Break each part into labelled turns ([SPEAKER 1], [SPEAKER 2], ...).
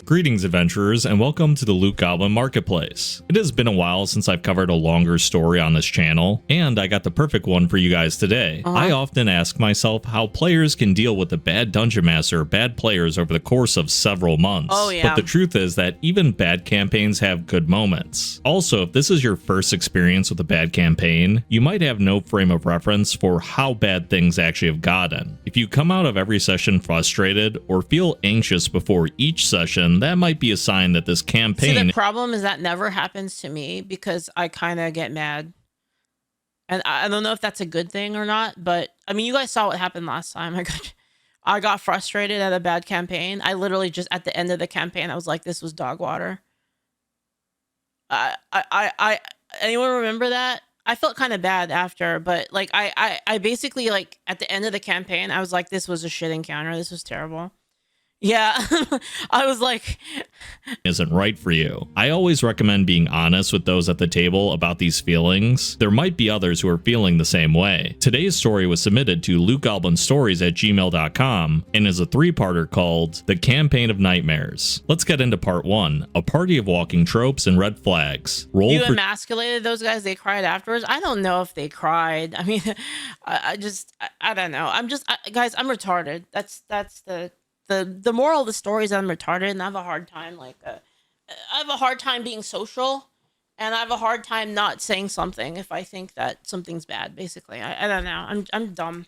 [SPEAKER 1] Greetings adventurers and welcome to the Loot Goblin Marketplace. It has been a while since I've covered a longer story on this channel, and I got the perfect one for you guys today. I often ask myself how players can deal with a bad dungeon master or bad players over the course of several months. But the truth is that even bad campaigns have good moments. Also, if this is your first experience with a bad campaign, you might have no frame of reference for how bad things actually have gotten. If you come out of every session frustrated or feel anxious before each session, that might be a sign that this campaign...
[SPEAKER 2] See, the problem is that never happens to me because I kind of get mad. And I don't know if that's a good thing or not, but I mean, you guys saw what happened last time. I got frustrated at a bad campaign. I literally just, at the end of the campaign, I was like, this was dog water. Anyone remember that? I felt kind of bad after, but like, I basically, like, at the end of the campaign, I was like, this was a shit encounter. This was terrible. Yeah, I was like...
[SPEAKER 1] isn't right for you. I always recommend being honest with those at the table about these feelings. There might be others who are feeling the same way. Today's story was submitted to lootgoblinstories@gmail.com and is a three-parter called The Campaign of Nightmares. Let's get into part one, a party of walking tropes and red flags.
[SPEAKER 2] You emasculated those guys, they cried afterwards? I don't know if they cried. I mean, I don't know. Guys, I'm retarded. That's the moral of the story is I'm retarded and I have a hard time I have a hard time being social, and I have a hard time not saying something if I think that something's bad. Basically, I don't know. I'm dumb.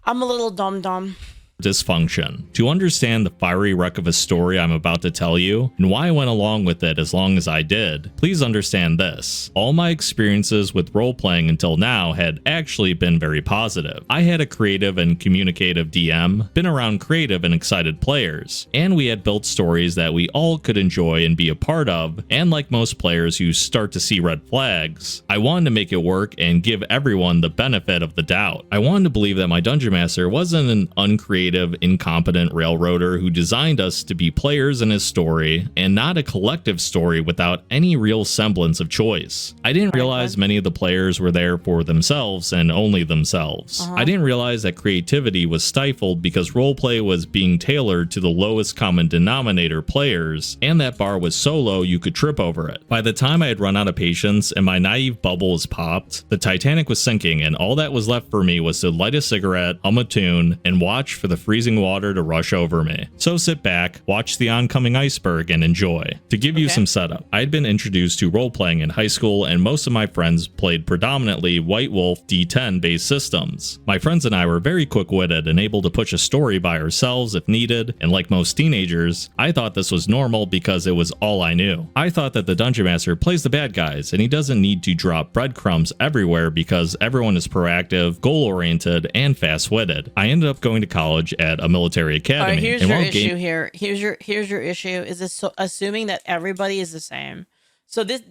[SPEAKER 2] I'm a little dumb.
[SPEAKER 1] Dysfunction. To understand the fiery wreck of a story I'm about to tell you, and why I went along with it as long as I did, please understand this. All my experiences with role-playing until now had actually been very positive. I had a creative and communicative DM, been around creative and excited players, and we had built stories that we all could enjoy and be a part of, and like most players who start to see red flags, I wanted to make it work and give everyone the benefit of the doubt. I wanted to believe that my Dungeon Master wasn't an uncreative, incompetent railroader who designed us to be players in his story and not a collective story without any real semblance of choice. I didn't realize many of the players were there for themselves and only themselves. I didn't realize that creativity was stifled because roleplay was being tailored to the lowest common denominator players, and that bar was so low you could trip over it. By the time I had run out of patience and my naive bubble was popped, the Titanic was sinking and all that was left for me was to light a cigarette, hum a tune, and watch for the freezing water to rush over me. So sit back, watch the oncoming iceberg, and enjoy. To give you some setup, I had been introduced to role-playing in high school, and most of my friends played predominantly White Wolf D10 based systems. My friends and I were very quick-witted and able to push a story by ourselves if needed, and like most teenagers, I thought this was normal because it was all I knew. I thought that the Dungeon Master plays the bad guys, and he doesn't need to drop breadcrumbs everywhere because everyone is proactive, goal-oriented, and fast-witted. I ended up going to college at a military academy.
[SPEAKER 2] Here's your issue here. Here's your issue is this assuming that everybody is the same. So the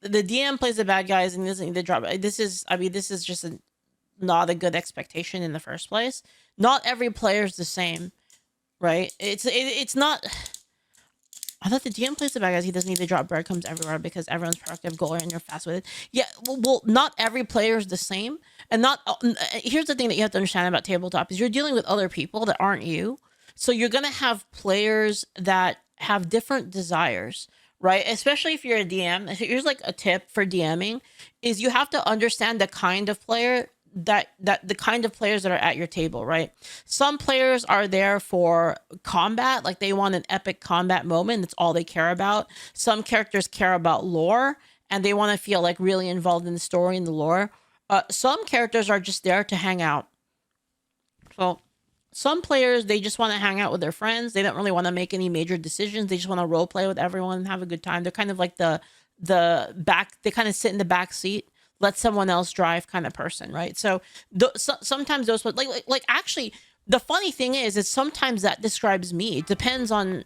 [SPEAKER 2] DM plays the bad guys and doesn't need to drop. This is just not a good expectation in the first place. Not every player is the same, right? It's not. I thought the DM plays the bad guys. He doesn't need to drop breadcrumbs everywhere because everyone's proactive, goal and you're fast with it. Yeah, well, not every player is the same. And here's the thing that you have to understand about tabletop is you're dealing with other people that aren't you. So you're going to have players that have different desires, right? Especially if you're a DM. Here's like a tip for DMing is you have to understand the kind of player that the kind of players that are at your table, right? Some players are there for combat, like they want an epic combat moment. That's all they care about. Some characters care about lore and they want to feel like really involved in the story and the lore. Some characters are just there to hang out. So some players, they just want to hang out with their friends. They don't really want to make any major decisions. They just want to role play with everyone and have a good time. They're kind of like the back, they kind of sit in the back seat, let someone else drive kind of person, right? So sometimes those, like actually, the funny thing is sometimes that describes me. It depends on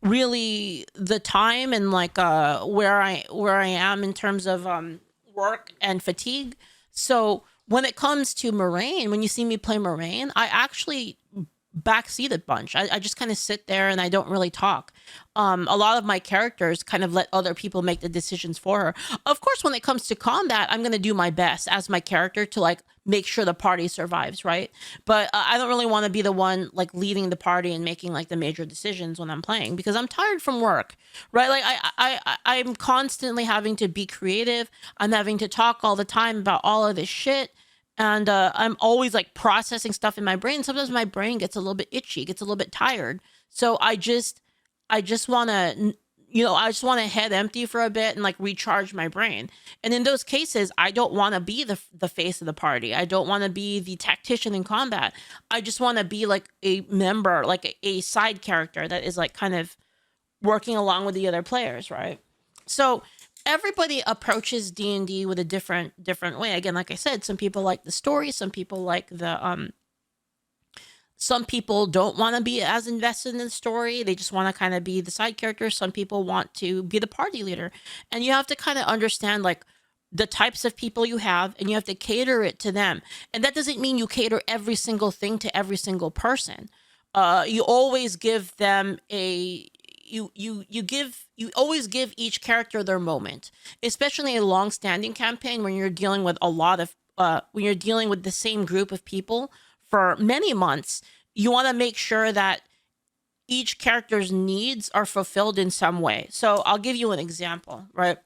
[SPEAKER 2] really the time and like where I am in terms of work and fatigue. So when it comes to Moraine, when you see me play Moraine, I actually backseated bunch. I just kind of sit there and I don't really talk. A lot of my characters kind of let other people make the decisions for her. Of course, when it comes to combat, I'm going to do my best as my character to like make sure the party survives, right? But I don't really want to be the one like leading the party and making like the major decisions when I'm playing, because I'm tired from work, right? Like I'm constantly having to be creative. I'm having to talk all the time about all of this shit. And I'm always like processing stuff in my brain. Sometimes my brain gets a little bit itchy, gets a little bit tired. So I just want to, I just want to head empty for a bit and like recharge my brain. And in those cases, I don't want to be the face of the party. I don't want to be the tactician in combat. I just want to be like a member, like a side character that is like kind of working along with the other players, right? So everybody approaches D&D with a different way. Again, like I said, some people like the story, some people like the some people don't want to be as invested in the story. They just want to kind of be the side character. Some people want to be the party leader. And you have to kind of understand like the types of people you have, and you have to cater it to them. And that doesn't mean you cater every single thing to every single person. You always give them a you always give each character their moment, especially in a long-standing campaign when you're dealing with a lot of when you're dealing with the same group of people for many months. You want to make sure that each character's needs are fulfilled in some way. So I'll give you an example, right?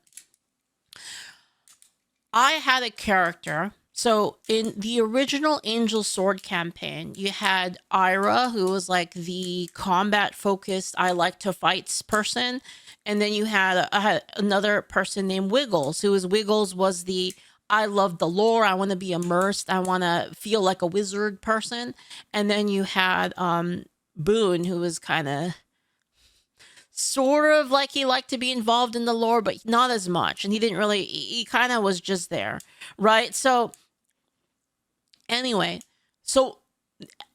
[SPEAKER 2] I had a character. So in the original Angel Sword campaign, you had Ira, who was like the combat focused, I like to fights person. And then you had, another person named Wiggles, Wiggles was the, I love the lore, I want to be immersed, I want to feel like a wizard person. And then you had Boone, who was kind of sort of like he liked to be involved in the lore, but not as much. And he kind of was just there, right? So anyway, so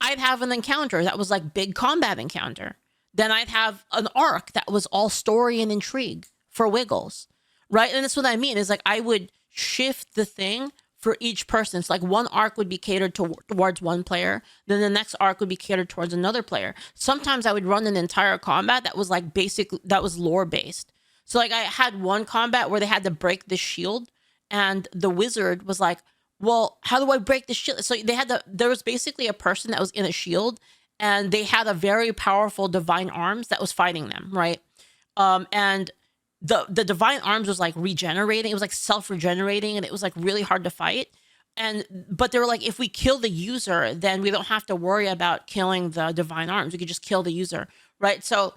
[SPEAKER 2] I'd have an encounter that was like big combat encounter. Then I'd have an arc that was all story and intrigue for Wiggles, right? And that's what I mean is like I would shift the thing for each person. It's like one arc would be catered towards one player, then the next arc would be catered towards another player. Sometimes I would run an entire combat that was like that was lore based. So like I had one combat where they had to break the shield, and the wizard was like, well, how do I break the shield? So there was basically a person that was in a shield, and they had a very powerful divine arms that was fighting them, right? And the divine arms was like regenerating. It was like self-regenerating, and it was like really hard to fight. But they were like, if we kill the user, then we don't have to worry about killing the divine arms. We could just kill the user, right? So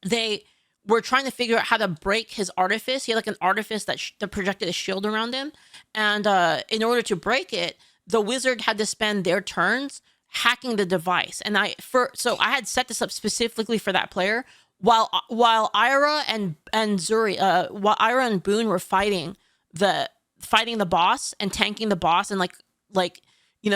[SPEAKER 2] they were trying to figure out how to break his artifice. He had like an artifice that projected a shield around him. And in order to break it, the wizard had to spend their turns hacking the device. And so I had set this up specifically for that player. While Ira and Zuri, while Ira and Boone were fighting the boss and tanking the boss and like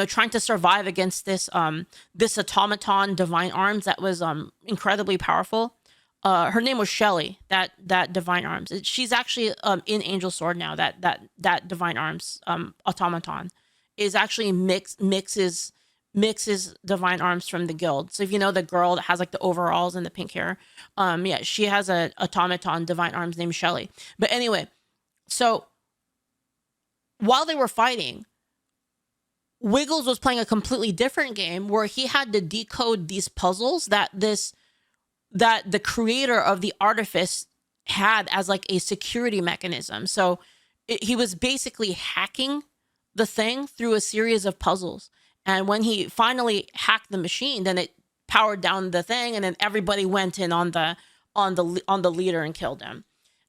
[SPEAKER 2] trying to survive against this automaton divine arms that was incredibly powerful. Her name was Shelly. That divine arms. She's actually in Angel Sword now. That divine arms automaton is actually mixes divine arms from the guild. So if you know the girl that has like the overalls and the pink hair, yeah, she has a automaton divine arms named Shelly. But anyway, so while they were fighting, Wiggles was playing a completely different game where he had to decode these puzzles that the creator of the artifice had as like a security mechanism. So he was basically hacking the thing through a series of puzzles. And when he finally hacked the machine, then it powered down the thing, and then everybody went in on the leader and killed him.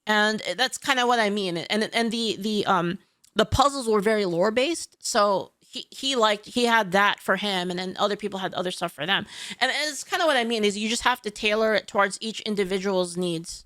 [SPEAKER 2] And that's kind of what I mean. And the puzzles were very lore based, so he had that for him, and then other people had other stuff for them. And it's kind of what I mean is you just have to tailor it towards each individual's needs.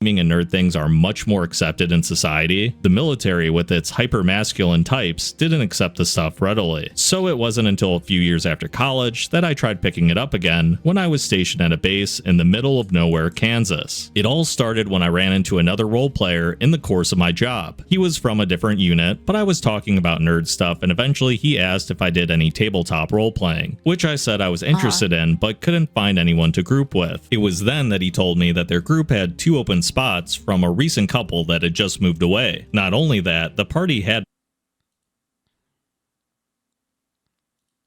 [SPEAKER 1] and nerd things are much more accepted in society, the military with its hyper-masculine types didn't accept the stuff readily. So it wasn't until a few years after college that I tried picking it up again when I was stationed at a base in the middle of nowhere, Kansas. It all started when I ran into another role player in the course of my job. He was from a different unit, but I was talking about nerd stuff and eventually he asked if I did any tabletop role playing, which I said I was interested in but couldn't find anyone to group with. It was then that he told me that their group had 2 open spots from a recent couple that had just moved away. Not only that, the party had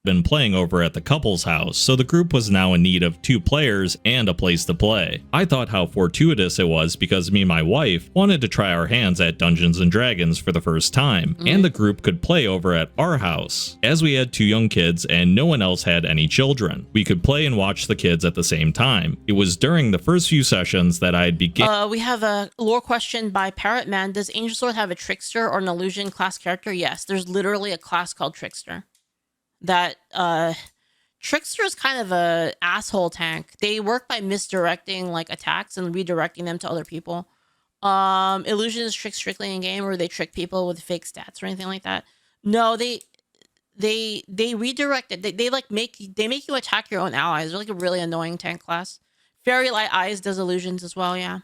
[SPEAKER 1] been playing over at the couple's house, so the group was now in need of 2 players and a place to play. I thought how fortuitous it was because me and my wife wanted to try our hands at Dungeons and Dragons for the first time, and the group could play over at our house. As we had 2 young kids and no one else had any children, we could play and watch the kids at the same time. It was during the first few sessions that I had begun.
[SPEAKER 2] We have a lore question by Parrot Man. Does Angel Sword have a Trickster or an Illusion class character? Yes, there's literally a class called Trickster. That Trickster is kind of a asshole tank. They work by misdirecting like attacks and redirecting them to other people. Illusion is trick strictly in game, where they trick people with fake stats or anything like that. No, they redirect it. They make you attack your own allies. They're like a really annoying tank class. Fairy Light Eyes does illusions as well, yeah.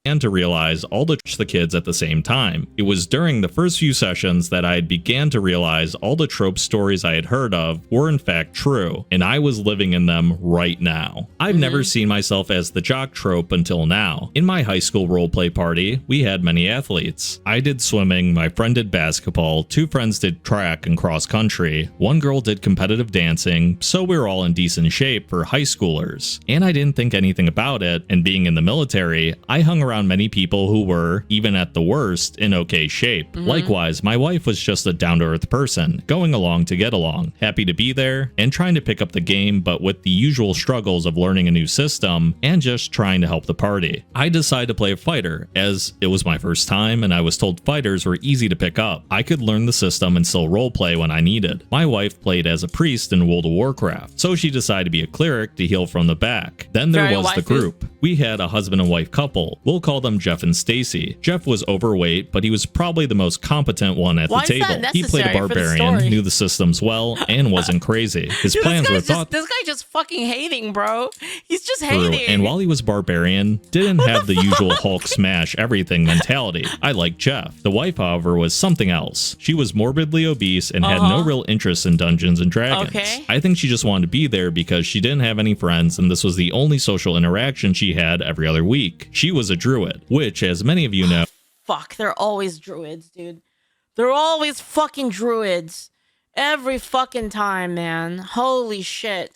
[SPEAKER 1] And to realize all the kids at the same time. It was during the first few sessions that I began to realize all the trope stories I had heard of were in fact true, and I was living in them right now. I've never seen myself as the jock trope until now. In my high school roleplay party, we had many athletes. I did swimming, my friend did basketball, 2 friends did track and cross country, 1 girl did competitive dancing, so we were all in decent shape for high schoolers. And I didn't think anything about it, and being in the military, I hung around many people who were, even at the worst, in okay shape. Likewise, my wife was just a down-to-earth person, going along to get along, happy to be there, and trying to pick up the game, but with the usual struggles of learning a new system and just trying to help the party. I decided to play a fighter, as it was my first time and I was told fighters were easy to pick up. I could learn the system and still roleplay when I needed. My wife played as a priest in World of Warcraft, so she decided to be a cleric to heal from the back. Then there was the group. We had a husband and wife couple. We'll call them Jeff and Stacy. Jeff was overweight, but he was probably the most competent one at the table. He played a barbarian, knew the systems well, and wasn't crazy. His plans were thought.
[SPEAKER 2] This guy just fucking hating, bro. He's just hating.
[SPEAKER 1] And while he was barbarian, didn't have the usual Hulk smash everything mentality. I liked Jeff. The wife, however, was something else. She was morbidly obese and had no real interest in Dungeons and Dragons. I think she just wanted to be there because she didn't have any friends, and this was the only social interaction she had every other week. She was a druid, which, as many of you know,
[SPEAKER 2] fuck, they're always druids, dude. They're always fucking druids. Every fucking time, man. Holy shit.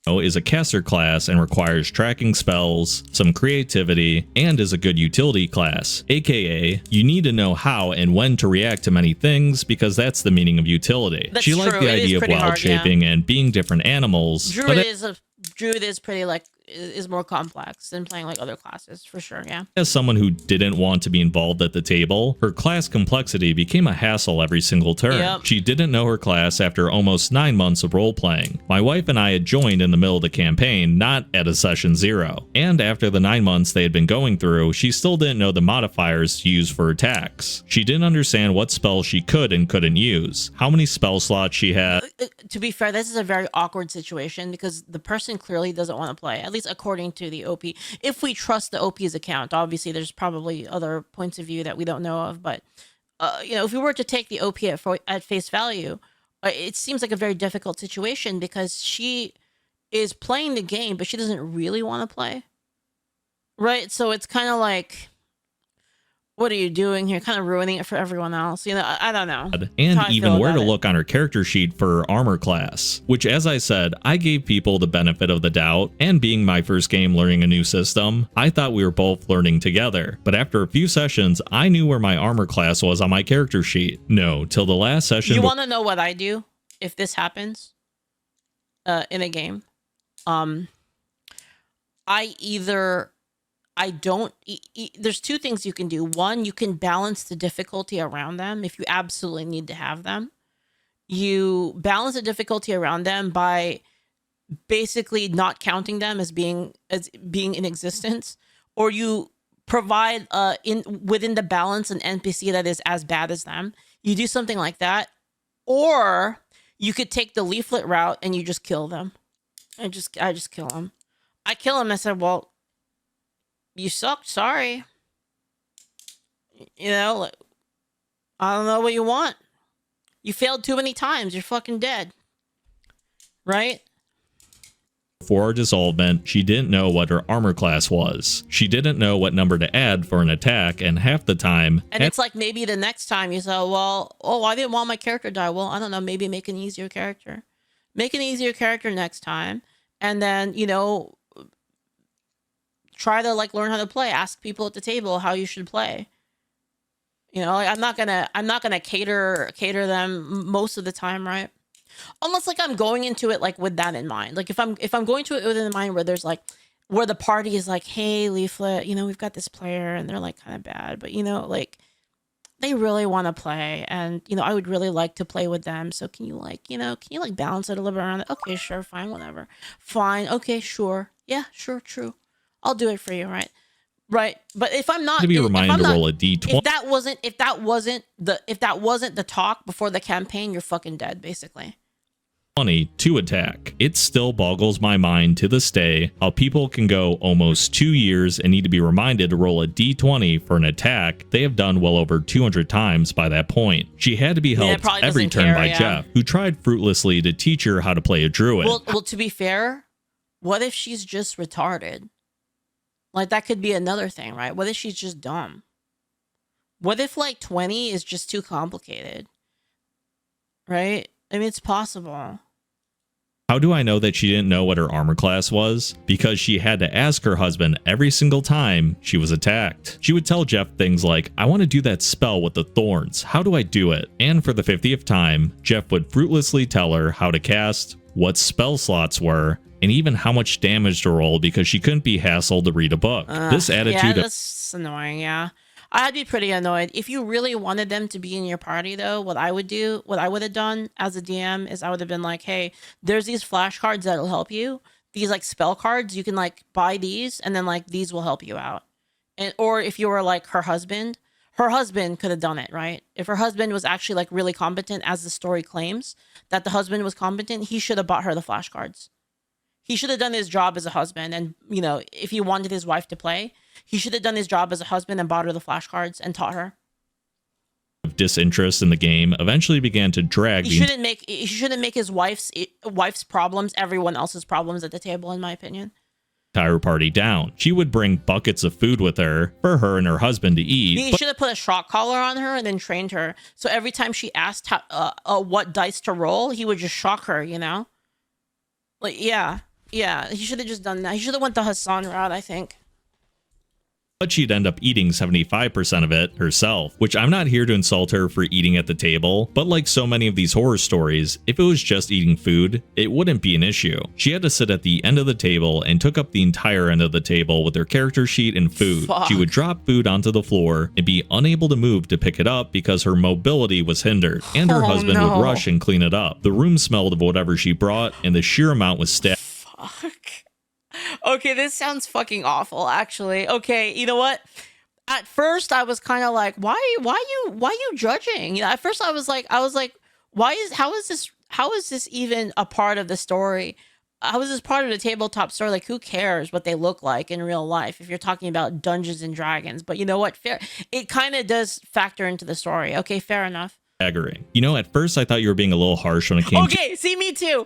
[SPEAKER 1] Is a caster class and requires tracking spells, some creativity, and is a good utility class, aka you need to know how and when to react to many things because that's the meaning of utility.
[SPEAKER 2] That's
[SPEAKER 1] she liked
[SPEAKER 2] true.
[SPEAKER 1] the idea of wild shaping and being different animals.
[SPEAKER 2] Druid is pretty like is more complex than playing like other classes for sure. Yeah.
[SPEAKER 1] As someone who didn't want to be involved at the table, her class complexity became a hassle every single turn.
[SPEAKER 2] Yep.
[SPEAKER 1] She didn't know her class after almost 9 months of role playing. My wife and I had joined in the middle of the campaign, not at a session 0. And after the 9 months they had been going through, she still didn't know the modifiers to use for attacks. She didn't understand what spells she could and couldn't use, how many spell slots she had.
[SPEAKER 2] To be fair, this is a very awkward situation because the person clearly doesn't want to play, at least according to the OP. If we trust the OP's account, obviously there's probably other points of view that we don't know of, but you know, if we were to take the OP at face value, it seems like a very difficult situation because she is playing the game, but she doesn't really want to play, right? So it's kind of like, what are you doing here? Kind of ruining it for everyone else. You know, I don't know.
[SPEAKER 1] And even where to look on her character sheet for armor class, which, as I said, I gave people the benefit of the doubt. And being my first game learning a new system, I thought we were both learning together. But after a few sessions, I knew where my armor class was on my character sheet. No, till the last session.
[SPEAKER 2] You want to know what I do if this happens in a game? There's 2 things you can do. One, you can balance the difficulty around them if you absolutely need to have them. You balance the difficulty around them by basically not counting them as being in existence, or you provide within the balance an NPC that is as bad as them. You do something like that, or you could take the Leaflit route and you just kill them. I just kill them. I kill him. I said, well, you sucked. Sorry. You know, I don't know what you want. You failed too many times. You're fucking dead. Right?
[SPEAKER 1] For her dissolvement, she didn't know what her armor class was. She didn't know what number to add for an attack, and half the time...
[SPEAKER 2] And it's like maybe the next time you say, well, oh, I didn't want my character to die. Well, I don't know, maybe make an easier character. Make an easier character next time. And then, you know, try to like learn how to play. Ask people at the table how you should play. You know, like, I'm not gonna cater them most of the time, right? Unless like I'm going into it like with that in mind. Like if I'm going to it with in mind where there's like where the party is like, hey, Leaflit, you know, we've got this player and they're like kind of bad, but you know, like they really want to play, and you know, I would really like to play with them. So can you like, you know, can you like balance it a little bit around it? Okay, sure, fine, whatever. Fine, okay, sure. Yeah, sure, true. I'll do it for you, right? Right. But if I'm not
[SPEAKER 1] to be reminded to roll a D20.
[SPEAKER 2] If that wasn't the talk before the campaign, you're fucking dead, basically.
[SPEAKER 1] To attack. It still boggles my mind to this day how people can go almost 2 years and need to be reminded to roll a d20 for an attack they have done well over 200 times by that point. She had to be helped every turn by Jeff, who tried fruitlessly to teach her how to play a druid.
[SPEAKER 2] Well, to be fair, what if she's just retarded? Like, that could be another thing, right? What if she's just dumb? What if, like, 20 is just too complicated? Right? I mean, it's possible.
[SPEAKER 1] How do I know that she didn't know what her armor class was? Because she had to ask her husband every single time she was attacked. She would tell Jeff things like, I want to do that spell with the thorns. How do I do it? And for the 50th time, Jeff would fruitlessly tell her how to cast, what spell slots were, and even how much damage to roll because she couldn't be hassled to read a book. This attitude...
[SPEAKER 2] Yeah, that's annoying, yeah. I'd be pretty annoyed. If you really wanted them to be in your party, though, what I would have done as a DM is I would have been like, hey, there's these flashcards that'll help you. These, like, spell cards, you can, like, buy these, and then, like, these will help you out. And or if you were, like, her husband could have done it, right? If her husband was actually, like, really competent, as the story claims, that the husband was competent, he should have bought her the flashcards. He should have done his job as a husband, and, you know, if he wanted his wife to play, he should have done his job as a husband and bought her the flashcards and taught her.
[SPEAKER 1] Disinterest in the game eventually began to drag.
[SPEAKER 2] He shouldn't make his wife's problems everyone else's problems at the table, in my opinion.
[SPEAKER 1] Entire party down. She would bring buckets of food with her for her and her husband to eat.
[SPEAKER 2] He should have put a shock collar on her and then trained her. So every time she asked what dice to roll, he would just shock her, you know? Like, yeah, he should have just done that. He should have went the Hassan route, I think.
[SPEAKER 1] But she'd end up eating 75% of it herself, which I'm not here to insult her for eating at the table, but like so many of these horror stories, if it was just eating food, it wouldn't be an issue. She had to sit at the end of the table and took up the entire end of the table with her character sheet and food.
[SPEAKER 2] Fuck.
[SPEAKER 1] She would drop food onto the floor and be unable to move to pick it up because her mobility was hindered, and her husband would rush and clean it up. The room smelled of whatever she brought, and the sheer amount was stacked.
[SPEAKER 2] Fuck. Okay, this sounds fucking awful, actually. Okay, you know what? At first, I was kind of like, why you judging? You know, at first I was like, how is this even a part of the story? How is this part of the tabletop story? Like, who cares what they look like in real life if you're talking about Dungeons and Dragons? But you know what? Fair. It kind of does factor into the story. Okay, fair enough.
[SPEAKER 1] You know, at first I thought you were being a little harsh when it came
[SPEAKER 2] to... see, me too,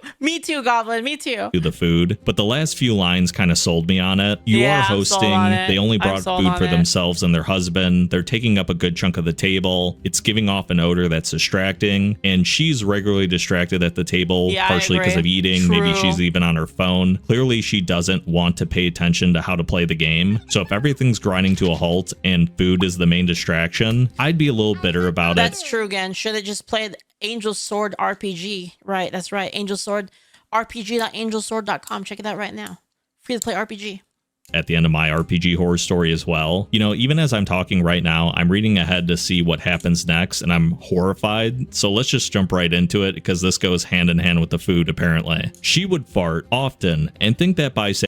[SPEAKER 2] Goblin, me too.
[SPEAKER 1] ...the food, but the last few lines kind of sold me on it. You are hosting, they only brought food for themselves and their husband, they're taking up a good chunk of the table, it's giving off an odor that's distracting, and she's regularly distracted at the table, partially because of eating. True. Maybe she's even on her phone. Clearly she doesn't want to pay attention to how to play the game, so if everything's grinding to a halt and food is the main distraction, I'd be a little bitter about it.
[SPEAKER 2] That's true, again. Should have just played Angel Sword RPG. Right, that's right. Angel Sword RPG.angelsword.com. Check it out right now. Free to play RPG.
[SPEAKER 1] At the end of my RPG horror story as well. You know, even as I'm talking right now, I'm reading ahead to see what happens next, and I'm horrified. So let's just jump right into it, because this goes hand in hand with the food, apparently. She would fart often and think that by saying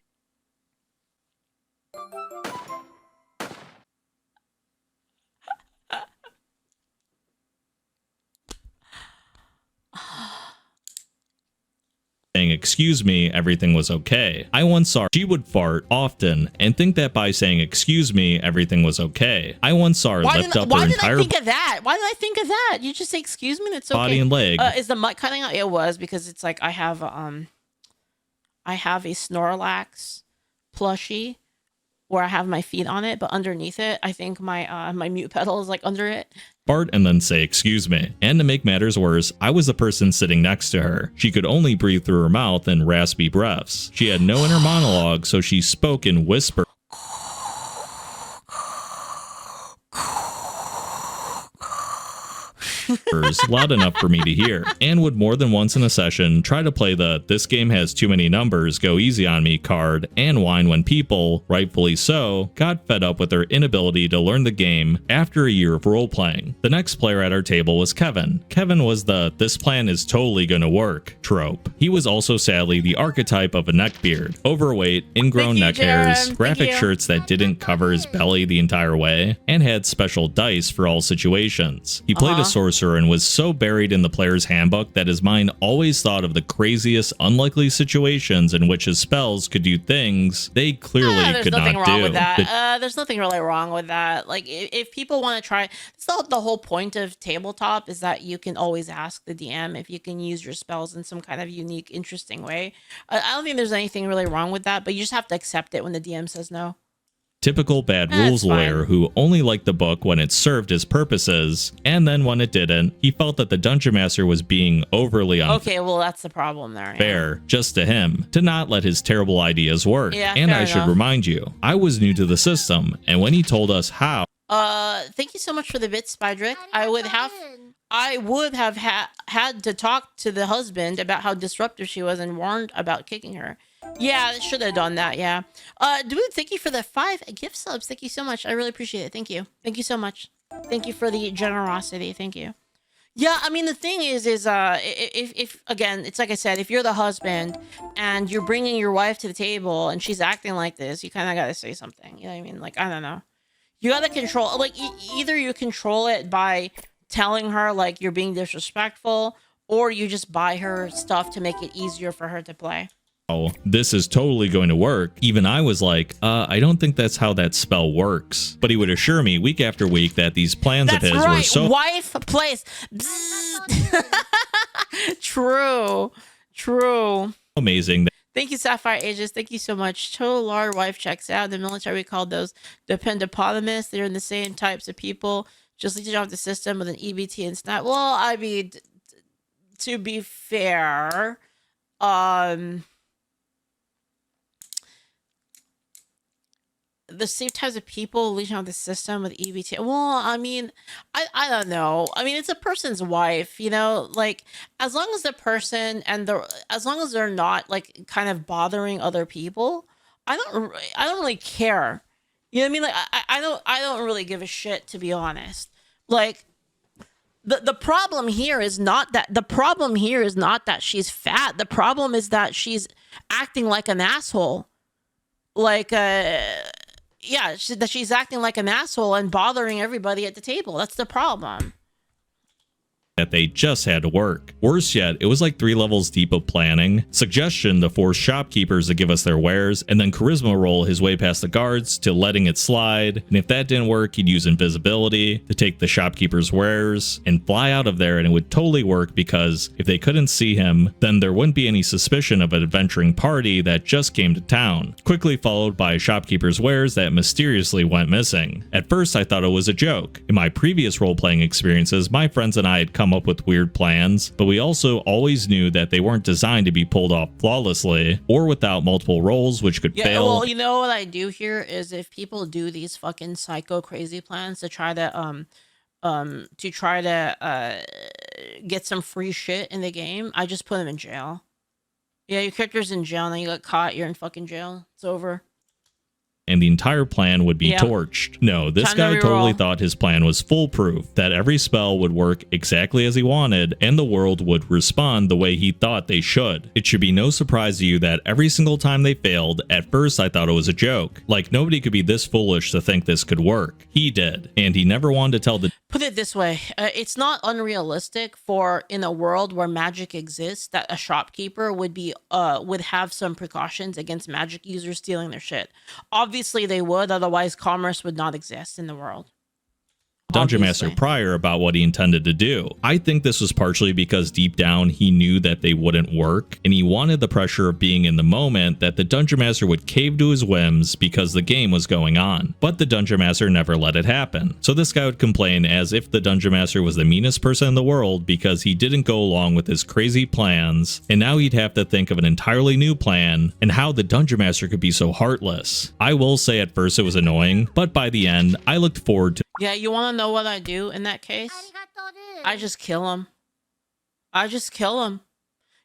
[SPEAKER 1] saying excuse me, everything was okay. I once saw she would fart often and think that by saying excuse me, everything was okay. I once saw her lift up her entire
[SPEAKER 2] Why did I think of that? Why did I think of that? You just say excuse me and it's okay.
[SPEAKER 1] body and leg.
[SPEAKER 2] Is the mic cutting out? It was, because it's like I have a Snorlax plushie where I have my feet on it, but underneath it, I think my my mute pedal is like under it.
[SPEAKER 1] Fart and then say excuse me. And to make matters worse, I was the person sitting next to her. She could only breathe through her mouth in raspy breaths. She had no inner monologue, so she spoke in whispers loud enough for me to hear, and would more than once in a session try to play the "this game has too many numbers, go easy on me" card, and whine when people, rightfully so, got fed up with her inability to learn the game after a year of role-playing. The next player at our table was Kevin. Kevin was the "this plan is totally gonna work" trope. He was also sadly the archetype of a neckbeard, overweight, ingrown neck hairs, graphic shirts that didn't cover his belly the entire way, and had special dice for all situations. He played a sorcerer and was so buried in the player's handbook that his mind always thought of the craziest, unlikely situations in which his spells could do things they clearly could not do. There's nothing wrong with
[SPEAKER 2] that. There's nothing really wrong with that. Like, if people want to try, it's the whole point of tabletop is that you can always ask the DM if you can use your spells in some kind of unique, interesting way. I don't think there's anything really wrong with that, but you just have to accept it when the DM says no.
[SPEAKER 1] Typical bad rules lawyer who only liked the book when it served his purposes, and then when it didn't, he felt that the dungeon master was being overly unfair.
[SPEAKER 2] Okay, well, that's the problem there.
[SPEAKER 1] Fair, just to him, to not let his terrible ideas work.
[SPEAKER 2] Yeah,
[SPEAKER 1] and I
[SPEAKER 2] enough.
[SPEAKER 1] should remind you, I was new to the system, and when he told us how...
[SPEAKER 2] Thank you so much for the bits, Spydrick. I would have had to talk to the husband about how disruptive she was and warned about kicking her. Yeah, I should have done that. Yeah. Dude, thank you for the 5 gift subs. Thank you so much. I really appreciate it. Thank you. Thank you so much. Thank you for the generosity. Thank you. Yeah, I mean, the thing is if again, it's like I said, if you're the husband and you're bringing your wife to the table and she's acting like this, you kind of got to say something. You know what I mean? Like, I don't know. You got to control, like, either you control it by telling her, like, you're being disrespectful, or you just buy her stuff to make it easier for her to play.
[SPEAKER 1] Oh, this is totally going to work. Even I was like, I don't think that's how that spell works. But he would assure me week after week that these plans of his were so...
[SPEAKER 2] Wife, place. True.
[SPEAKER 1] Amazing.
[SPEAKER 2] Thank you, Sapphire Aegis. Thank you so much. Total Lard wife checks out. The military, we called those dependopotamus. They're in the same types of people. Just leeching off the system with an EBT and snap. Well, I mean, to be fair, the same types of people leeching off the system with EBT. Well, I mean, I don't know. I mean, it's a person's wife, you know, like, as long as the person as long as they're not like kind of bothering other people, I don't really care. You know what I mean? Like, I don't really give a shit, to be honest. Like, the problem here is not that she's fat. The problem is that she's acting like an asshole. Like, yeah, that she's acting like an asshole and bothering everybody at the table. That's the problem.
[SPEAKER 1] That they just had to work. Worse yet, it was like 3 levels deep of planning. Suggestion to force shopkeepers to give us their wares, and then charisma roll his way past the guards to letting it slide. And if that didn't work, he'd use invisibility to take the shopkeeper's wares and fly out of there, and it would totally work because if they couldn't see him, then there wouldn't be any suspicion of an adventuring party that just came to town. Quickly followed by shopkeeper's wares that mysteriously went missing. At first, I thought it was a joke. In my previous role-playing experiences, my friends and I had come up with weird plans, but we also always knew that they weren't designed to be pulled off flawlessly or without multiple rolls, which could fail.
[SPEAKER 2] Well, you know what I do here is if people do these fucking psycho crazy plans to try to get some free shit in the game, I just put them in jail. Yeah, your character's in jail, and then you got caught, you're in fucking jail. It's over.
[SPEAKER 1] And the entire plan would be torched. No, this guy totally thought his plan was foolproof, that every spell would work exactly as he wanted, and the world would respond the way he thought they should. It should be no surprise to you that every single time they failed, at first I thought it was a joke. Like, nobody could be this foolish to think this could work. He did, and he never wanted to tell the...
[SPEAKER 2] Put it this way, it's not unrealistic for in a world where magic exists that a shopkeeper would have some precautions against magic users stealing their shit. Obviously they would, otherwise commerce would not exist in the world.
[SPEAKER 1] Dungeon Master prior about what he intended to do. I think this was partially because deep down he knew that they wouldn't work, and he wanted the pressure of being in the moment that the Dungeon Master would cave to his whims because the game was going on. But the Dungeon Master never let it happen. So this guy would complain as if the Dungeon Master was the meanest person in the world because he didn't go along with his crazy plans, and now he'd have to think of an entirely new plan and how the Dungeon Master could be so heartless. I will say at first it was annoying, but by the end I looked forward to.
[SPEAKER 2] Yeah, you want to know what I do in that case? I just kill him. I just kill him.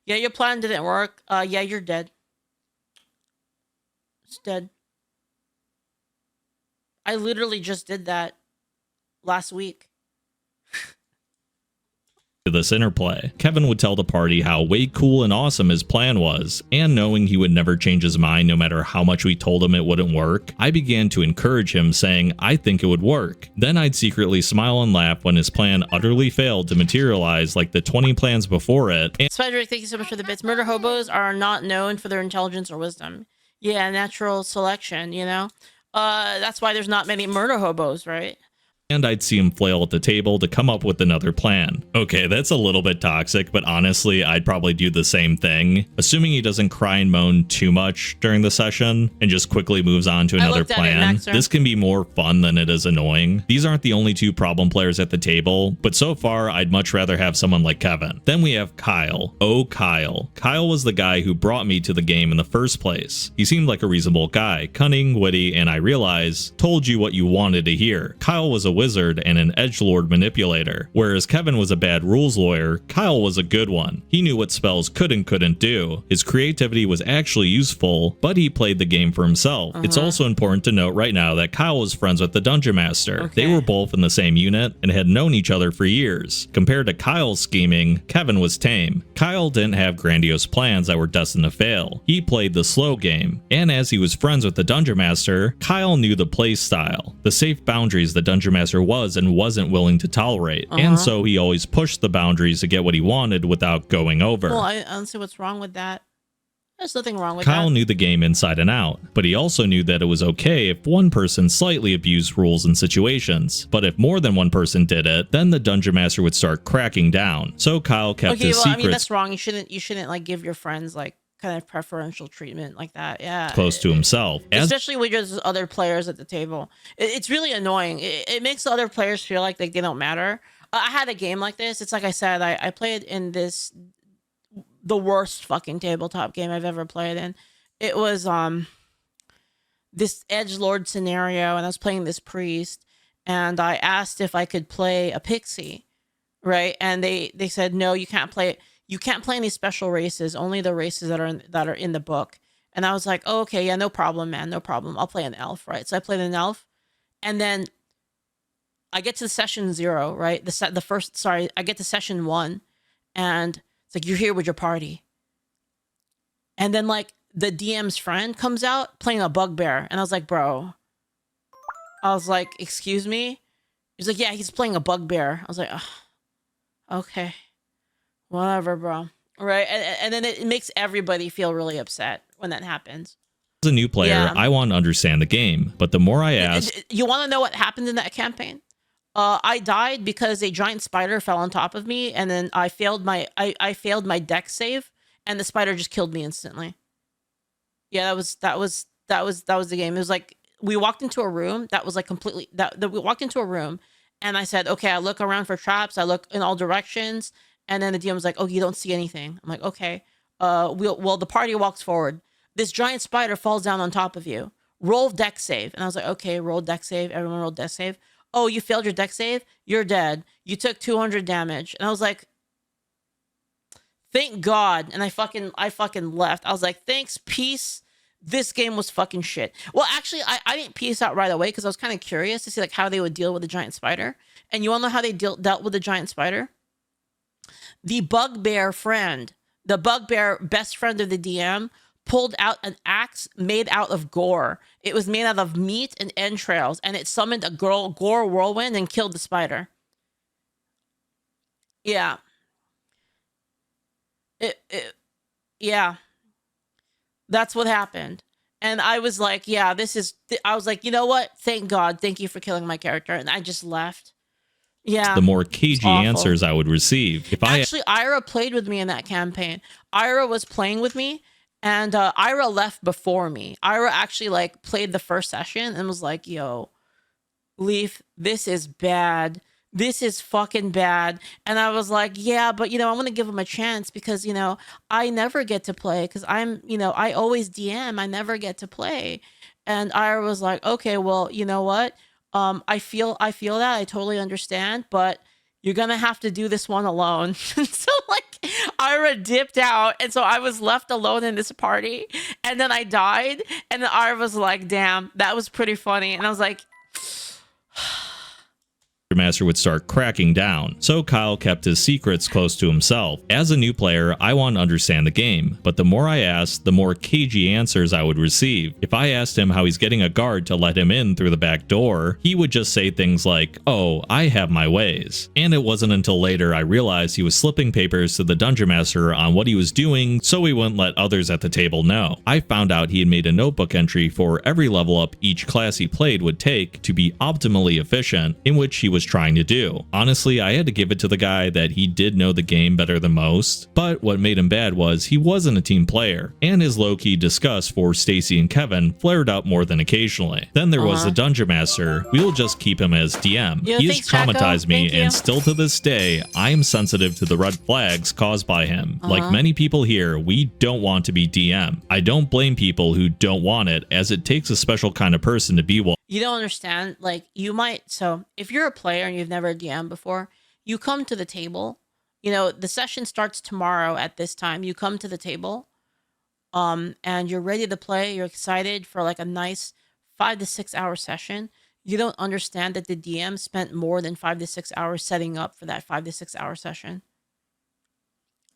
[SPEAKER 2] Yeah, your plan didn't work. Yeah, you're dead. It's dead. I literally just did that last week.
[SPEAKER 1] This interplay. Kevin would tell the party how way cool and awesome his plan was, and knowing he would never change his mind no matter how much we told him it wouldn't work, I began to encourage him, saying I think it would work. Then I'd secretly smile and laugh when his plan utterly failed to materialize like the 20 plans before it.
[SPEAKER 2] Spider, thank you so much for the bits. Murder hobos are not known for their intelligence or wisdom. Yeah, natural selection, you know? That's why there's not many murder hobos, right?
[SPEAKER 1] And I'd see him flail at the table to come up with another plan. Okay, that's a little bit toxic, but honestly, I'd probably do the same thing. Assuming he doesn't cry and moan too much during the session and just quickly moves on to another plan. This can be more fun than it is annoying. These aren't the only two problem players at the table, but so far, I'd much rather have someone like Kevin. Then we have Kyle. Oh, Kyle. Kyle was the guy who brought me to the game in the first place. He seemed like a reasonable guy, cunning, witty, and I realize, told you what you wanted to hear. Kyle was a wizard and an edgelord manipulator. Whereas Kevin was a bad rules lawyer, Kyle was a good one. He knew what spells could and couldn't do. His creativity was actually useful, but he played the game for himself. It's also important to note right now that Kyle was friends with the Dungeon Master. They were both in the same unit and had known each other for years. Compared to Kyle's scheming, Kevin was tame. Kyle didn't have grandiose plans that were destined to fail. He played the slow game, and as he was friends with the Dungeon Master, Kyle knew the play style, the safe boundaries the Dungeon Master was and wasn't willing to tolerate, and so he always pushed the boundaries to get what he wanted without going over.
[SPEAKER 2] Well, I don't see what's wrong with that. There's nothing wrong with that.
[SPEAKER 1] Kyle knew the game inside and out, but he also knew that it was okay if one person slightly abused rules and situations. But if more than one person did it, then the Dungeon Master would start cracking down. So Kyle kept his secrets.
[SPEAKER 2] I mean, that's wrong. You shouldn't like give your friends like kind of preferential treatment like that. Yeah,
[SPEAKER 1] close to himself,
[SPEAKER 2] especially with just other players at the table. It's really annoying. It makes the other players feel like they don't matter. I had a game like this. It's like I said, I played in the worst fucking tabletop game I've ever played in. It was this edgelord scenario, and I was playing this priest, and I asked if I could play a pixie, right? And they said no, you can't play it. You can't play any special races, only the races that are in the book. And I was like, oh, okay, yeah, no problem, man, no problem. I'll play an elf, right? So I played an elf, and then I get to session 0, right? I get to session 1, and it's like, you're here with your party. And then like the DM's friend comes out playing a bugbear, and I was like, bro. I was like, excuse me? He's like, yeah, he's playing a bugbear. I was like, oh, okay. Whatever, bro. Right? And then it makes everybody feel really upset when that happens.
[SPEAKER 1] As a new player, I want to understand the game, but the more I ask...
[SPEAKER 2] You want to know what happened in that campaign? I died because a giant spider fell on top of me, and then I failed my dex save, and the spider just killed me instantly. Yeah, that was the game. It was like we walked into a room that was like completely we walked into a room, and I said, okay, I look around for traps, I look in all directions. And then the DM was like, oh, you don't see anything. I'm like, okay. Well, the party walks forward. This giant spider falls down on top of you. Roll dex save. And I was like, okay, roll dex save. Everyone roll dex save. Oh, you failed your dex save? You're dead. You took 200 damage. And I was like, thank God. And I fucking left. I was like, thanks, peace. This game was fucking shit. Well, actually, I didn't peace out right away because I was kind of curious to see like how they would deal with the giant spider. And you want to know how they dealt with the giant spider? The bugbear friend, the bugbear best friend of the DM, pulled out an axe made out of gore. It was made out of meat and entrails, and it summoned a gore whirlwind and killed the spider. Yeah. Yeah. That's what happened. And I was like, yeah, I was like, you know what? Thank God. Thank you for killing my character. And I just left. Yeah.
[SPEAKER 1] The more
[SPEAKER 2] It's
[SPEAKER 1] cagey
[SPEAKER 2] awful.
[SPEAKER 1] answers I would receive. If I
[SPEAKER 2] Actually, Ira played with me in that campaign. Ira was playing with me, and Ira left before me. Ira actually like played the first session and was like, yo, Leaf, this is bad. This is fucking bad. And I was like, yeah, but I want to give him a chance because, I never get to play because I always DM. I never get to play. And Ira was like, okay, well, you know what? I feel that. I totally understand, but you're gonna have to do this one alone. So like Ira dipped out, and so I was left alone in this party, and then I died, and then Ira was like, damn, that was pretty funny. And I was like,
[SPEAKER 1] Master would start cracking down, so Kyle kept his secrets close to himself. As a new player, I want to understand the game, but the more I asked, the more cagey answers I would receive. If I asked him how he's getting a guard to let him in through the back door, he would just say things like, oh, I have my ways. And it wasn't until later I realized he was slipping papers to the Dungeon Master on what he was doing so he wouldn't let others at the table know. I found out he had made a notebook entry for every level up each class he played would take to be optimally efficient, in which he was trying to do. Honestly, I had to give it to the guy that he did know the game better than most, but what made him bad was he wasn't a team player, and his low-key disgust for Stacy and Kevin flared up more than occasionally. Then there was the Dungeon Master. We'll just keep him as DM. He has traumatized me, and still to this day, I am sensitive to the red flags caused by him. Like many people here, we don't want to be DM. I don't blame people who don't want it, as it takes a special kind of person to be one.
[SPEAKER 2] You don't understand. Like so if you're a player and you've never DM'd before, you come to the table, the session starts tomorrow at this time. You come to the table, and you're ready to play. You're excited for like a nice 5 to 6 hour session. You don't understand that the DM spent more than 5 to 6 hours setting up for that 5 to 6 hour session.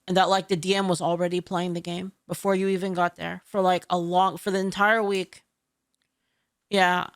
[SPEAKER 2] And that like the DM was already playing the game before you even got there for the entire week. Yeah.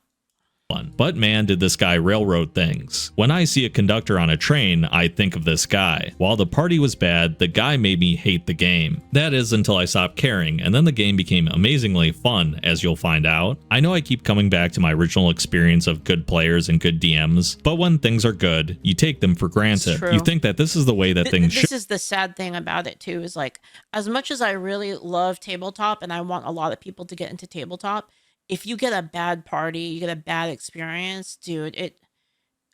[SPEAKER 1] But man, did this guy railroad things. When I see a conductor on a train, I think of this guy. While the party was bad, the guy made me hate the game. That is until I stopped caring, and then the game became amazingly fun, as you'll find out. I know I keep coming back to my original experience of good players and good DMs, but when things are good, you take them for granted. You think that this is the way that things should.
[SPEAKER 2] This is the sad thing about it too, is like, as much as I really love tabletop and I want a lot of people to get into tabletop, if you get a bad party, you get a bad experience, dude,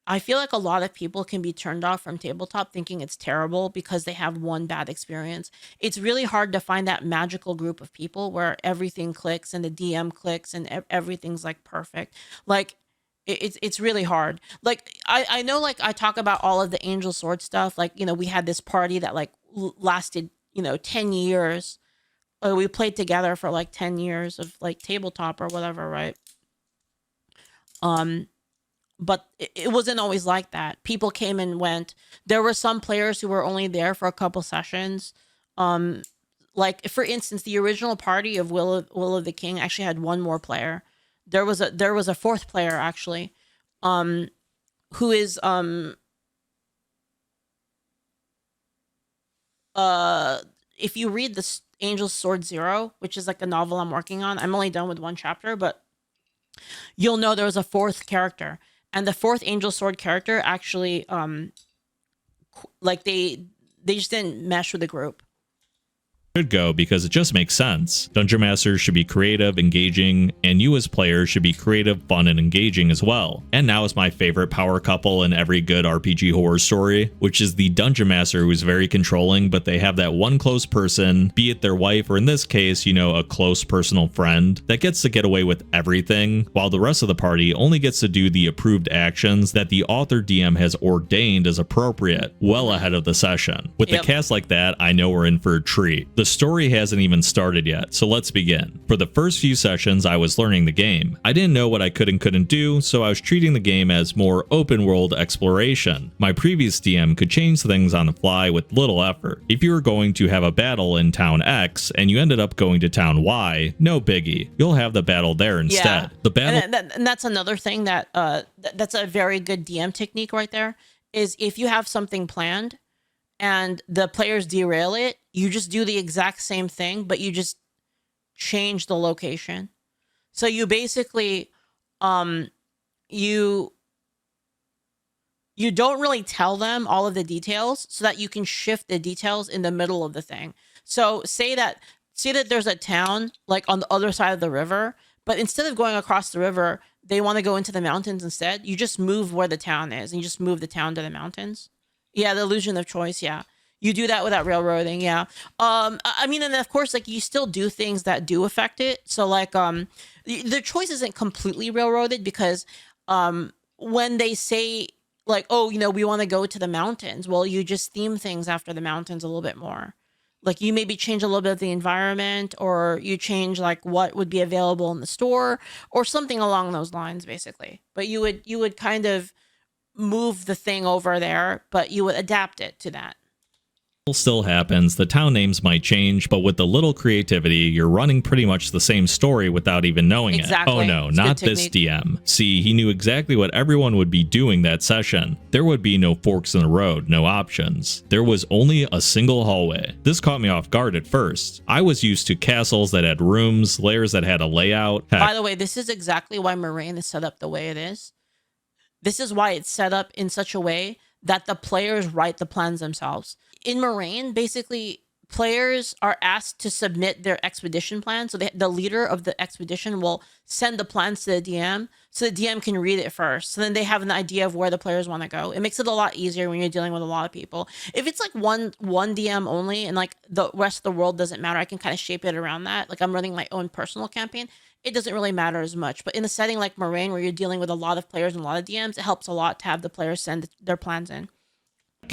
[SPEAKER 2] I feel like a lot of people can be turned off from tabletop thinking it's terrible because they have one bad experience. It's really hard to find that magical group of people where everything clicks and the DM clicks and everything's like perfect. Like it's really hard. Like I know, like I talk about all of the Angel Sword stuff. Like, we had this party that like lasted, 10 years. We played together for like 10 years of like tabletop or whatever, right? But it wasn't always like that. People came and went. There were some players who were only there for a couple sessions. Like for instance, the original party of Will of the King actually had one more player. There was a fourth player actually, who is if you read the Angel's Sword Zero, which is like a novel I'm working on. I'm only done with one chapter, but you'll know there was a fourth character. And the fourth Angel Sword character actually, like they just didn't mesh with the group.
[SPEAKER 1] Should go because it just makes sense. Dungeon Masters should be creative, engaging, and you as players should be creative, fun, and engaging as well. And now is my favorite power couple in every good RPG horror story, which is the Dungeon Master who's very controlling, but they have that one close person, be it their wife or in this case, a close personal friend, that gets to get away with everything, while the rest of the party only gets to do the approved actions that the author DM has ordained as appropriate, well ahead of the session. With the cast like that, I know we're in for a treat. The story hasn't even started yet, so let's begin. For the first few sessions, I was learning the game. I didn't know what I could and couldn't do, so I was treating the game as more open world exploration. My previous DM could change things on the fly with little effort. If you were going to have a battle in town X and you ended up going to town Y, no biggie. You'll have the battle there instead.
[SPEAKER 2] Yeah.
[SPEAKER 1] The battle,
[SPEAKER 2] and that's another thing that's a very good DM technique right there, is if you have something planned and the players derail it, you just do the exact same thing, but you just change the location. So you basically, you don't really tell them all of the details so that you can shift the details in the middle of the thing. So say that there's a town like on the other side of the river, but instead of going across the river, they want to go into the mountains instead. You just move where the town is and you just move the town to the mountains. Yeah, the illusion of choice. Yeah. You do that without railroading. Yeah. I mean, and of course, like you still do things that do affect it. So like, the choice isn't completely railroaded because, when they say like, oh, you know, we want to go to the mountains, well, you just theme things after the mountains a little bit more. Like you maybe change a little bit of the environment, or you change like what would be available in the store or something along those lines, basically. But you would kind of move the thing over there, but you would adapt it to that.
[SPEAKER 1] Still happens. The town names might change, but with a little creativity, you're running pretty much the same story without even knowing
[SPEAKER 2] Exactly.
[SPEAKER 1] it. Oh no,
[SPEAKER 2] It's
[SPEAKER 1] not
[SPEAKER 2] good
[SPEAKER 1] this
[SPEAKER 2] technique.
[SPEAKER 1] DM. See, he knew exactly what everyone would be doing that session. There would be no forks in the road, no options. There was only a single hallway. This caught me off guard at first. I was used to castles that had rooms, layers that had a layout. Heck,
[SPEAKER 2] By the way, this is exactly why Moraine is set up the way it is. This is why it's set up in such a way that the players write the plans themselves. In Moraine, basically, players are asked to submit their expedition plan. So the leader of the expedition will send the plans to the DM so the DM can read it first. So then they have an idea of where the players want to go. It makes it a lot easier when you're dealing with a lot of people. If it's like one DM only and like the rest of the world doesn't matter, I can kind of shape it around that. Like I'm running my own personal campaign. It doesn't really matter as much. But in a setting like Moraine, where you're dealing with a lot of players and a lot of DMs, it helps a lot to have the players send their plans in.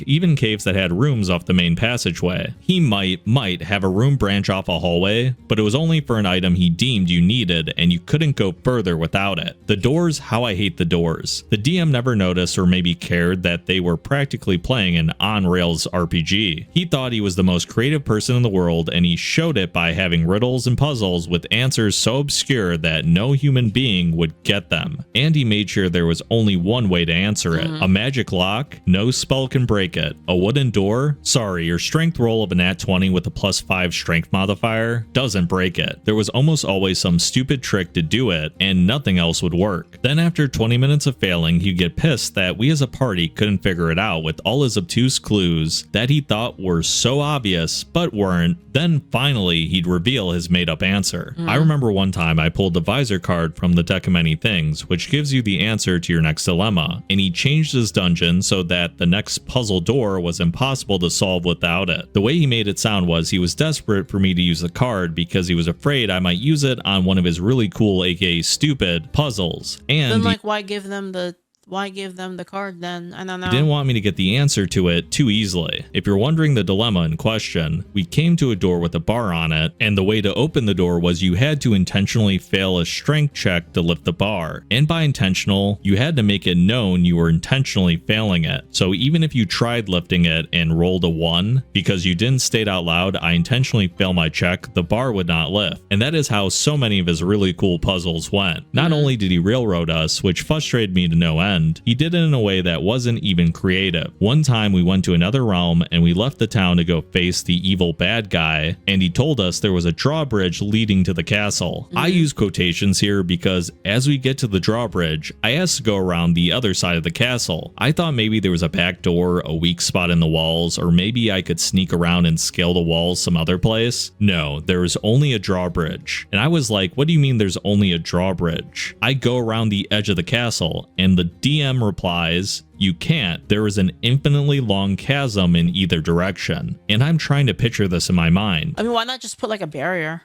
[SPEAKER 1] even caves that had rooms off the main passageway. He might have a room branch off a hallway, but it was only for an item he deemed you needed and you couldn't go further without it. The doors, how I hate the doors. The DM never noticed or maybe cared that they were practically playing an on-rails RPG. He thought he was the most creative person in the world, and he showed it by having riddles and puzzles with answers so obscure that no human being would get them. And he made sure there was only one way to answer it. A magic lock? No spell can break it. A wooden door? Sorry, your strength roll of a nat 20 with a +5 strength modifier doesn't break it. There was almost always some stupid trick to do it, and nothing else would work. Then after 20 minutes of failing, he'd get pissed that we as a party couldn't figure it out with all his obtuse clues that he thought were so obvious, but weren't. Then finally, he'd reveal his made-up answer. I remember one time I pulled the visor card from the deck of many things, which gives you the answer to your next dilemma, and he changed his dungeon so that the next puzzle door was impossible to solve without it. The way he made it sound was he was desperate for me to use the card because he was afraid I might use it on one of his really cool, aka stupid, puzzles. And
[SPEAKER 2] Then like, why give them the card then? I don't know.
[SPEAKER 1] he didn't want me to get the answer to it too easily. If you're wondering the dilemma in question, we came to a door with a bar on it, and the way to open the door was you had to intentionally fail a strength check to lift the bar. And by intentional, you had to make it known you were intentionally failing it. So even if you tried lifting it and rolled a 1, because you didn't state out loud, I intentionally fail my check, the bar would not lift. And that is how so many of his really cool puzzles went. Not only did he railroad us, which frustrated me to no end, he did it in a way that wasn't even creative. One time we went to another realm and we left the town to go face the evil bad guy, and he told us there was a drawbridge leading to the castle. I use quotations here because as we get to the drawbridge, I asked to go around the other side of the castle. I thought maybe there was a back door, a weak spot in the walls, or maybe I could sneak around and scale the walls some other place. No, there was only a drawbridge. And I was like, what do you mean there's only a drawbridge? I go around the edge of the castle, and the DM replies, you can't. There is an infinitely long chasm in either direction. And I'm trying to picture this in my mind.
[SPEAKER 2] I mean, why not just put like a barrier?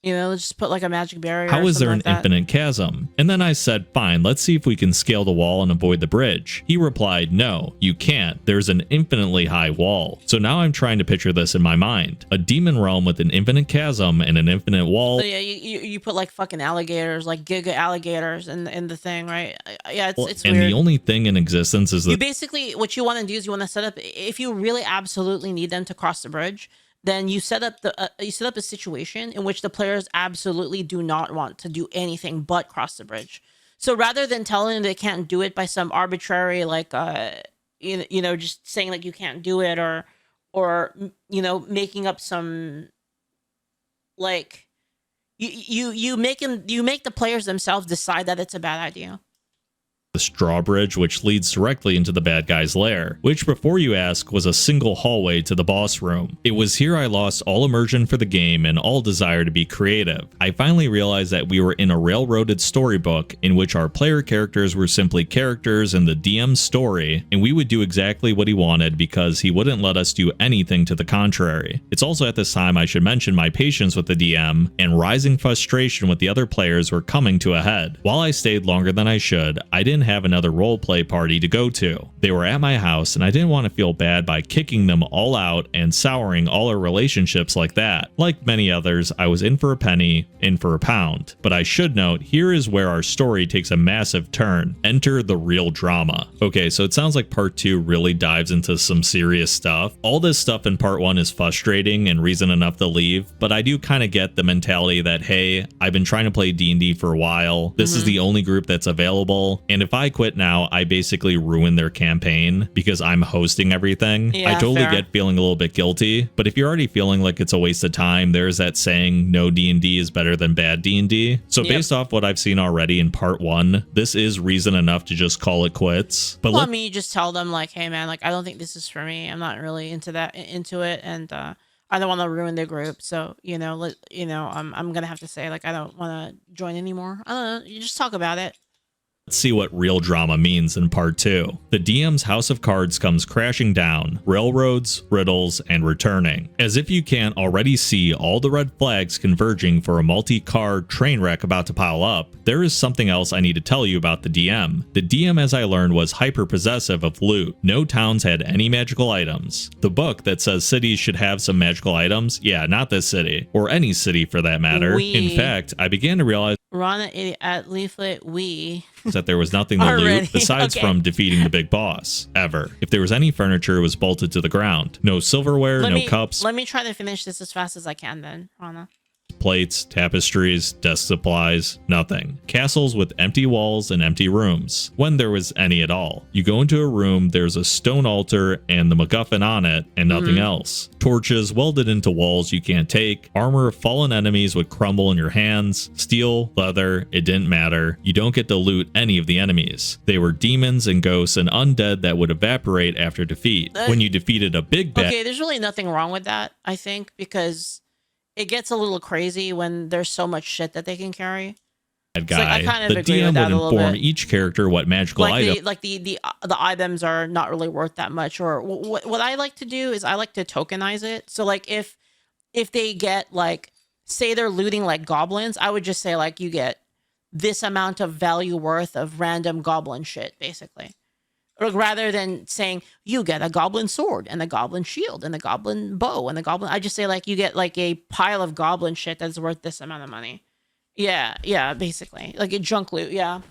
[SPEAKER 2] You know, just put like a magic barrier.
[SPEAKER 1] How
[SPEAKER 2] or
[SPEAKER 1] is there an
[SPEAKER 2] something like that.
[SPEAKER 1] infinite chasm? And then I said, fine, let's see if we can scale the wall and avoid the bridge. He replied, no, you can't. There's an infinitely high wall. So now I'm trying to picture this in my mind. A demon realm with an infinite chasm and an infinite wall.
[SPEAKER 2] So yeah, you put like fucking alligators, like giga alligators in the thing, right? Yeah, it's
[SPEAKER 1] and
[SPEAKER 2] weird.
[SPEAKER 1] the only thing in existence is
[SPEAKER 2] You
[SPEAKER 1] the
[SPEAKER 2] basically, what you want to do is you want to set up, if you really absolutely need them to cross the bridge, then you set up a situation in which the players absolutely do not want to do anything but cross the bridge. So rather than telling them they can't do it by some arbitrary like just saying like you can't do it, or making up some, like, you make the players themselves decide that it's a bad idea.
[SPEAKER 1] This drawbridge, which leads directly into the bad guy's lair, which, before you ask, was a single hallway to the boss room. It was here I lost all immersion for the game and all desire to be creative. I finally realized that we were in a railroaded storybook in which our player characters were simply characters in the DM's story, and we would do exactly what he wanted because he wouldn't let us do anything to the contrary. It's also at this time I should mention my patience with the DM and rising frustration with the other players were coming to a head. While I stayed longer than I should, I didn't have another roleplay party to go to. They were at my house and I didn't want to feel bad by kicking them all out and souring all our relationships like that. Like many others, I was in for a penny, in for a pound. But I should note, here is where our story takes a massive turn. Enter the real drama. Okay, so it sounds like part 2 really dives into some serious stuff. All this stuff in part 1 is frustrating and reason enough to leave, but I do kind of get the mentality that, hey, I've been trying to play D&D for a while. This is the only group that's available, and if I quit now, I basically ruin their campaign because I'm hosting everything.
[SPEAKER 2] Yeah,
[SPEAKER 1] I totally
[SPEAKER 2] fair.
[SPEAKER 1] get feeling a little bit guilty, but if you're already feeling like it's a waste of time, there's that saying, no D&D is better than bad D&D. So
[SPEAKER 2] Yep.
[SPEAKER 1] based off what I've seen already in part 1, this is reason enough to just call it quits. But
[SPEAKER 2] Well, I mean, you just tell them like, hey man, like, I don't think this is for me. I'm not really into it, and I don't want to ruin the group. So I'm gonna have to say like I don't want to join anymore. I don't know. You just talk about it.
[SPEAKER 1] let's see what real drama means in part 2. The DM's house of cards comes crashing down, railroads, riddles, and returning. As if you can't already see all the red flags converging for a multi-car train wreck about to pile up, there is something else I need to tell you about the DM. The DM, as I learned, was hyper-possessive of loot. No towns had any magical items. The book that says cities should have some magical items, yeah, not this city, or any city for that matter. In fact, I began to realize
[SPEAKER 2] Ron at Leaflit,
[SPEAKER 1] that there was nothing to
[SPEAKER 2] Already,
[SPEAKER 1] loot besides
[SPEAKER 2] okay.
[SPEAKER 1] from defeating the big boss, ever. If there was any furniture, it was bolted to the ground. No silverware, no cups,
[SPEAKER 2] Let me try to finish this as fast as I can then, Rana.
[SPEAKER 1] plates, tapestries, desk supplies, nothing. Castles with empty walls and empty rooms, when there was any at all. You go into a room, there's a stone altar and the MacGuffin on it, and nothing else. Torches welded into walls you can't take. Armor of fallen enemies would crumble in your hands. Steel, leather, it didn't matter. You don't get to loot any of the enemies. They were demons and ghosts and undead that would evaporate after defeat. When you defeated a big bad
[SPEAKER 2] Okay, there's really nothing wrong with that, I think, because it gets a little crazy when there's so much shit that they can carry.
[SPEAKER 1] guy,
[SPEAKER 2] I kind of
[SPEAKER 1] the
[SPEAKER 2] agree with
[SPEAKER 1] DM
[SPEAKER 2] that
[SPEAKER 1] would
[SPEAKER 2] a little
[SPEAKER 1] inform
[SPEAKER 2] bit.
[SPEAKER 1] each character what magical item
[SPEAKER 2] The items are not really worth that much. Or what I like to do is I like to tokenize it. So like if they get like, say they're looting like goblins, I would just say like you get this amount of value worth of random goblin shit, basically. Or rather than saying you get a goblin sword and a goblin shield and a goblin bow and a goblin, I just say like you get like a pile of goblin shit that's worth this amount of money. Yeah, basically like a junk loot. Yeah.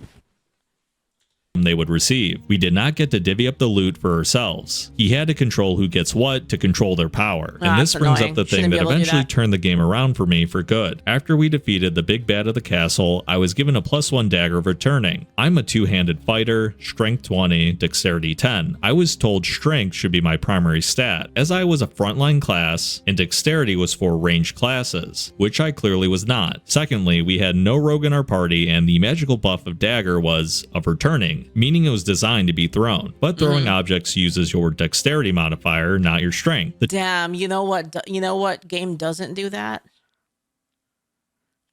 [SPEAKER 1] they would receive. We did not get to divvy up the loot for ourselves. He had to control who gets what to control their power. And this brings up the thing that eventually turned the game around for me for good. After we defeated the big bad of the castle, I was given a +1 dagger of returning. I'm a two-handed fighter, strength 20, dexterity 10. I was told strength should be my primary stat, as I was a frontline class, and dexterity was for ranged classes, which I clearly was not. Secondly, we had no rogue in our party, and the magical buff of dagger was of returning, meaning it was designed to be thrown. But throwing objects uses your dexterity modifier, not your strength.
[SPEAKER 2] Damn, you know what game doesn't do that?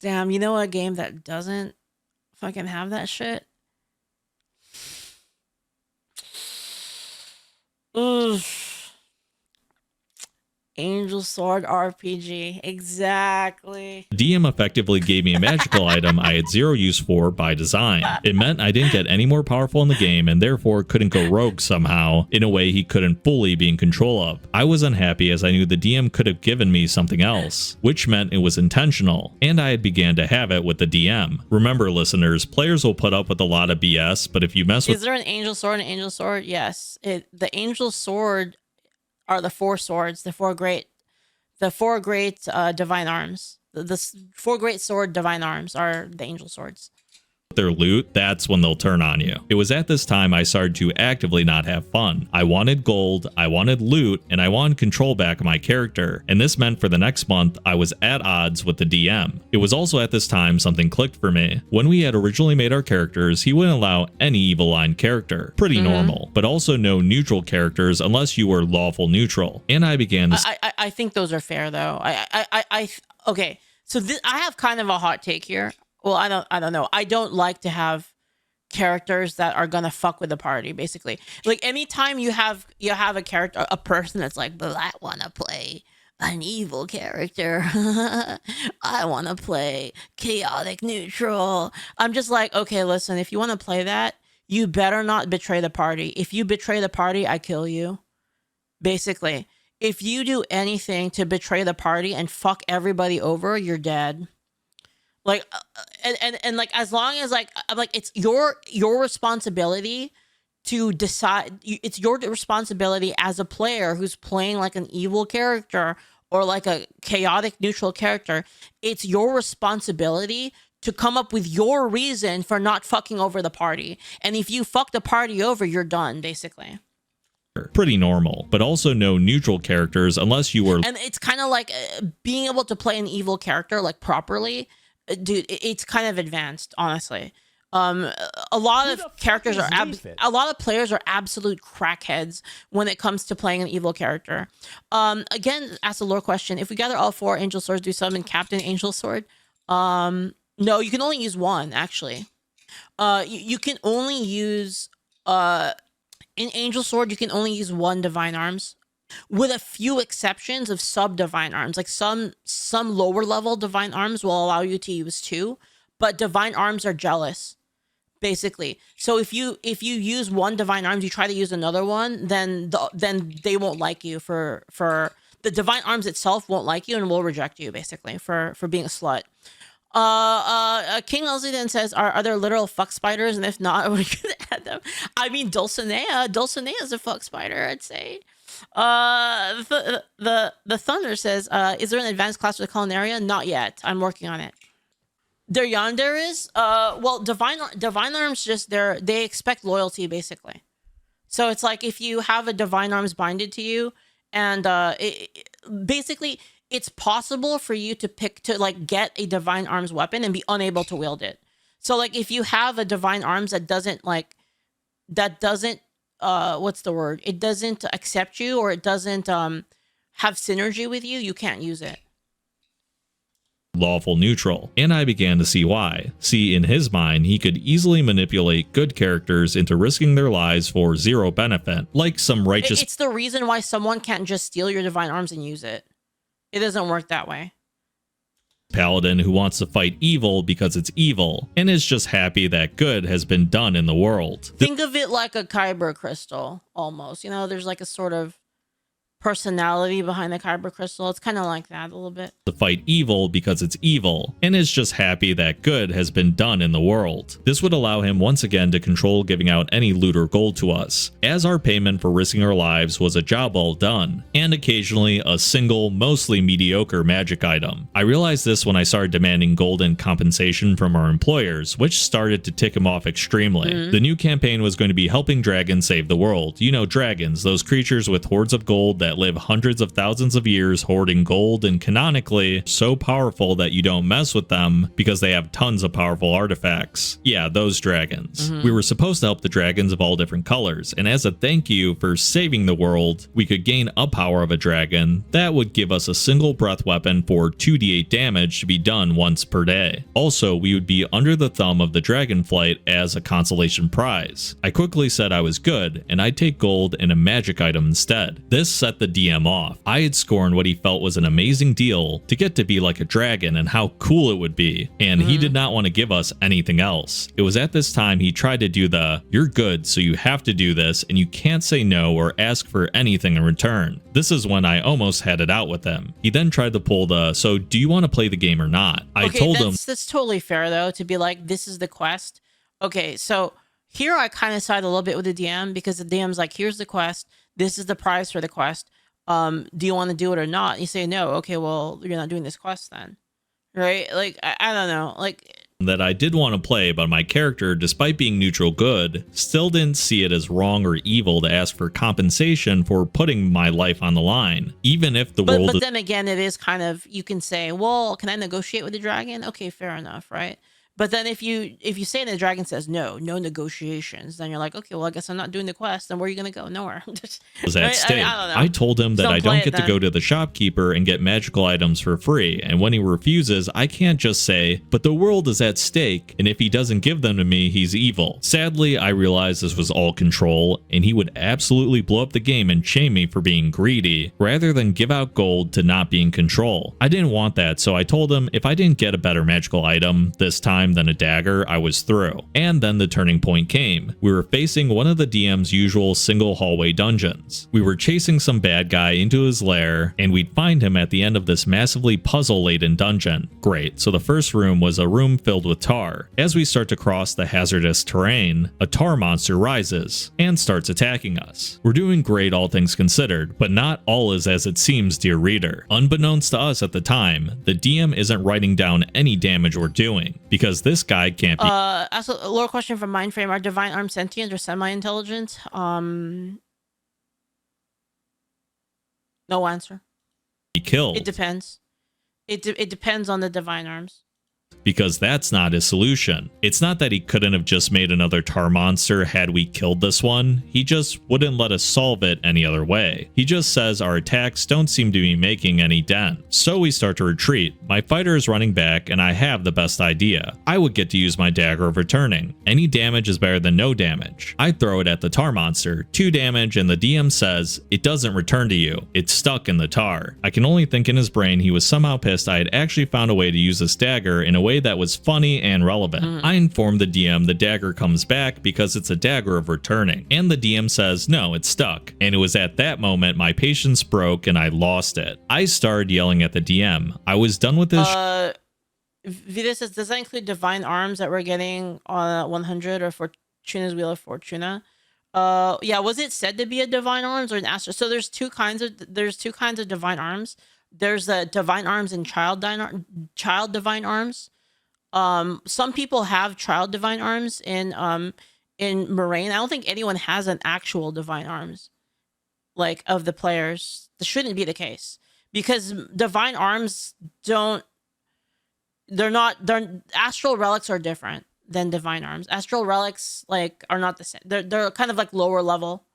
[SPEAKER 2] Damn, you know what game that doesn't fucking have that shit? Oof. Angel Sword RPG. Exactly.
[SPEAKER 1] DM effectively gave me a magical item I had zero use for by design. It meant I didn't get any more powerful in the game and therefore couldn't go rogue somehow in a way he couldn't fully be in control of. I was unhappy as I knew the DM could have given me something else, which meant it was intentional, and I had began to have it with the DM. Remember, listeners, players will put up with a lot of BS, but if you mess with—
[SPEAKER 2] Is there an Angel Sword and Angel Sword? Yes. The Angel Sword are the four swords, the four great divine arms. The four great sword divine arms are the angel swords.
[SPEAKER 1] their loot, that's when they'll turn on you. It was at this time I started to actively not have fun. I wanted gold, I wanted loot, and I wanted control back of my character, and this meant for the next month I was at odds with the DM. It was also at this time something clicked for me. When we had originally made our characters, he wouldn't allow any evil line character. Pretty normal, but also no neutral characters unless you were lawful neutral. And I began to
[SPEAKER 2] I think those are fair though. Okay, so I have kind of a hot take here. Well, I don't know. I don't like to have characters that are gonna fuck with the party, basically. Like anytime you have a character, a person that's like, but I wanna play an evil character. I wanna play chaotic neutral. I'm just like, okay, listen, if you wanna play that, you better not betray the party. If you betray the party, I kill you. Basically. If you do anything to betray the party and fuck everybody over, you're dead. Like, and like, as long as like it's your responsibility to decide. It's your responsibility as a player who's playing like an evil character or like a chaotic neutral character. It's your responsibility to come up with your reason for not fucking over the party. And if you fuck the party over, you're done, basically.
[SPEAKER 1] pretty normal, but also no neutral characters unless you were.
[SPEAKER 2] And it's kind of like being able to play an evil character like properly. Dude, it's kind of advanced, honestly. A lot of characters are a lot of players are absolute crackheads when it comes to playing an evil character. Again, ask a lore question. If we gather all 4 angel swords, do summon Captain Angel Sword? No, you can only use one, actually. You can only use in Angel Sword, you can only use 1 Divine Arms, with a few exceptions of sub Divine Arms. Like some lower level Divine Arms will allow you to use 2, but Divine Arms are jealous, basically. So if you use 1 Divine Arms, you try to use another one, then they won't like you for the Divine Arms itself won't like you and will reject you, basically, for being a slut. King Leslie then says, are there literal fuck spiders? And if not, are we gonna add them? I mean, Dulcinea is a fuck spider, I'd say. The Thunder says, is there an advanced class for the Culinaria? Not yet. I'm working on it. There yonder is. Well, Divine Arms just they expect loyalty, basically. So it's like if you have a Divine Arms binded to you, and basically it's possible for you to get a Divine Arms weapon and be unable to wield it. So like if you have a Divine Arms that doesn't what's the word? It doesn't accept you, or it doesn't have synergy with you, you can't use it.
[SPEAKER 1] Lawful neutral, and I began to see why. See, in his mind, he could easily manipulate good characters into risking their lives for 0 benefit, like some righteous.
[SPEAKER 2] It's the reason why someone can't just steal your Divine Arms and use it. It doesn't work that way.
[SPEAKER 1] Paladin who wants to fight evil because it's evil, and is just happy that good has been done in the world.
[SPEAKER 2] Think of it like a Kyber crystal, almost. You know, there's like a sort of personality behind the Kyber crystal. It's kind of like that a little bit.
[SPEAKER 1] To fight evil because it's evil, and is just happy that good has been done in the world. This would allow him once again to control giving out any loot or gold to us, as our payment for risking our lives was a job well done, and occasionally a single, mostly mediocre magic item. I realized this when I started demanding golden compensation from our employers, which started to tick him off extremely. The new campaign was going to be helping dragons save the world. You know, dragons, those creatures with hordes of gold that live hundreds of thousands of years hoarding gold, and canonically so powerful that you don't mess with them because they have tons of powerful artifacts. Yeah, those dragons. We were supposed to help the dragons of all different colors, and as a thank you for saving the world, we could gain a power of a dragon that would give us a single breath weapon for 2d8 damage to be done once per day. Also, we would be under the thumb of the dragonflight as a consolation prize. I quickly said I was good, and I'd take gold and a magic item instead. This set the DM off. I had scorned what he felt was an amazing deal to get to be like a dragon and how cool it would be, and he did not want to give us anything else. It was at this time he tried to do the, you're good so you have to do this and you can't say no or ask for anything in return. This is when I almost had it out with him. He then tried to pull the, so do you want to play the game or not? I told him
[SPEAKER 2] that's totally fair though, to be like, this is the quest. Okay, so here I kind of side a little bit with the DM, because the DM's like, here's the quest, this is the prize for the quest. Do you want to do it or not? You say no. Okay, well, you're not doing this quest then, right? Like I don't know. Like
[SPEAKER 1] that I did want to play, but my character, despite being neutral good, still didn't see it as wrong or evil to ask for compensation for putting my life on the line, even if the world.
[SPEAKER 2] But then again, it is kind of, you can say, well, can I negotiate with the dragon? Okay, fair enough, right? But then if you say and the dragon says no negotiations, then you're like, okay, well, I guess I'm not doing the quest. Then where are you gonna go? Nowhere.
[SPEAKER 1] Was at
[SPEAKER 2] right?
[SPEAKER 1] stake.
[SPEAKER 2] I don't know.
[SPEAKER 1] I told him that I don't get to
[SPEAKER 2] then.
[SPEAKER 1] go to the shopkeeper and get magical items for free, and when he refuses, I can't just say, but the world is at stake, and if he doesn't give them to me, he's evil. Sadly, I realized this was all control, and he would absolutely blow up the game and shame me for being greedy, rather than give out gold to not be in control. I didn't want that, so I told him if I didn't get a better magical item this time than a dagger, I was through. And then the turning point came. We were facing one of the DM's usual single hallway dungeons. We were chasing some bad guy into his lair, and we'd find him at the end of this massively puzzle-laden dungeon. Great, so the first room was a room filled with tar. As we start to cross the hazardous terrain, a tar monster rises and starts attacking us. We're doing great all things considered, but not all is as it seems, dear reader. Unbeknownst to us at the time, the DM isn't writing down any damage we're doing, because this guy can't be.
[SPEAKER 2] Also, a lower question from Mindframe: are divine arms sentient or semi-intelligent? No answer.
[SPEAKER 1] Killed.
[SPEAKER 2] It depends. It depends on the divine arms.
[SPEAKER 1] Because that's not his solution. It's not that he couldn't have just made another tar monster had we killed this one, he just wouldn't let us solve it any other way. He just says our attacks don't seem to be making any dent. So we start to retreat. My fighter is running back and I have the best idea. I would get to use my dagger of returning. Any damage is better than no damage. I throw it at the tar monster, 2 damage, and the DM says, it doesn't return to you. It's stuck in the tar. I can only think in his brain he was somehow pissed I had actually found a way to use this dagger in a way that was funny and relevant. I informed the DM the dagger comes back because it's a dagger of returning, and the DM says no, it's stuck, and it was at that moment my patience broke and I lost it. I started yelling at the DM. I was done with this.
[SPEAKER 2] Vita says, does that include divine arms that we're getting on 100 or Fortuna's Wheel of Fortuna? Yeah, was it said to be a divine arms or an astral? So there's two kinds of divine arms. There's the divine arms and child divine arms. Some people have child divine arms in Moraine. I don't think anyone has an actual divine arms, like, of the players. This shouldn't be the case, because divine arms they're astral relics are different than divine arms. Astral relics, like, are not the same. They're kind of like lower level.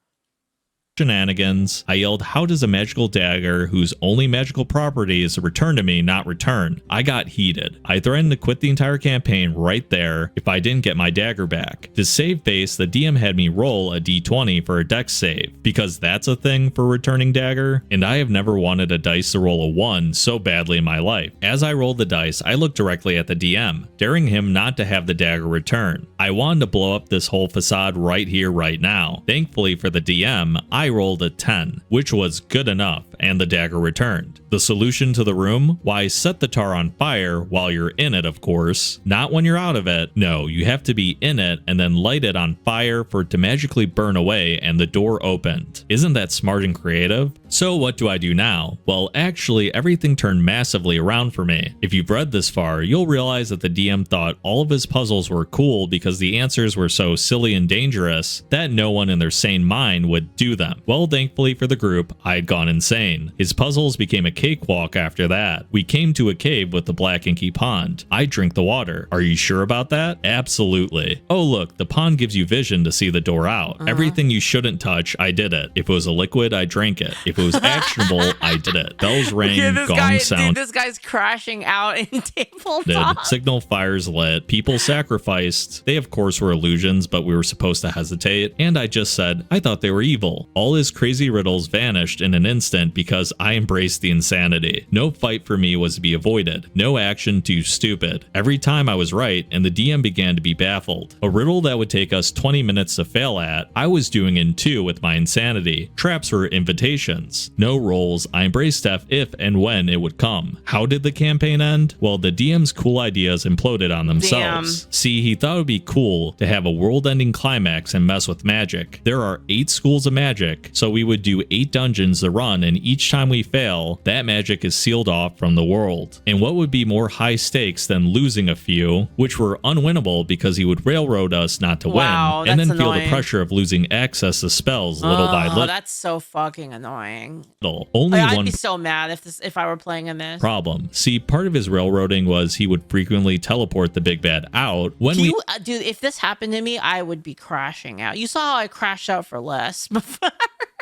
[SPEAKER 1] Shenanigans. I yelled, how does a magical dagger whose only magical property is to return to me not return? I got heated. I threatened to quit the entire campaign right there if I didn't get my dagger back. To save face, the DM had me roll a d20 for a dex save, because that's a thing for returning dagger, and I have never wanted a dice to roll a 1 so badly in my life. As I rolled the dice, I looked directly at the DM, daring him not to have the dagger return. I wanted to blow up this whole facade right here, right now. Thankfully for the DM, I rolled a 10, which was good enough, and the dagger returned. The solution to the room? Why, set the tar on fire while you're in it, of course. Not when you're out of it. No, you have to be in it and then light it on fire for it to magically burn away, and the door opened. Isn't that smart and creative? So what do I do now? Well, actually, everything turned massively around for me. If you've read this far, you'll realize that the DM thought all of his puzzles were cool because the answers were so silly and dangerous that no one in their sane mind would do them. Well, thankfully for the group, I'd gone insane. His puzzles became a cakewalk after that. We came to a cave with the black inky pond. I drink the water. Are you sure about that? Absolutely. Oh look, the pond gives you vision to see the door out. Everything you shouldn't touch, I did it. If it was a liquid, I drank it. If it was actionable, I did it. Bells rang, gong sound.
[SPEAKER 2] Dude, this guy's crashing out in tabletop.
[SPEAKER 1] Signal fires lit. People sacrificed. They of course were illusions, but we were supposed to hesitate. And I just said, I thought they were evil. All his crazy riddles vanished in an instant because I embraced the insanity. No fight for me was to be avoided. No action too stupid. Every time I was right, and the DM began to be baffled. A riddle that would take us 20 minutes to fail at, I was doing in 2 with my insanity. Traps were invitations. No rolls. I embraced death if and when it would come. How did the campaign end? Well, the DM's cool ideas imploded on themselves.
[SPEAKER 2] Damn.
[SPEAKER 1] See, he thought it would be cool to have a world-ending climax and mess with magic. There are 8 schools of magic, magic, so we would do 8 dungeons to run, and each time we fail, that magic is sealed off from the world. And what would be more high stakes than losing a few, which were unwinnable because he would railroad us not to win, and then feel the pressure of losing access to spells little by little.
[SPEAKER 2] That's so fucking annoying.
[SPEAKER 1] Only
[SPEAKER 2] I'd
[SPEAKER 1] one
[SPEAKER 2] be so mad if I were playing in this.
[SPEAKER 1] Problem. See, part of his railroading was he would frequently teleport the big bad out when
[SPEAKER 2] dude, if this happened to me, I would be crashing out. You saw how I crashed out for less before.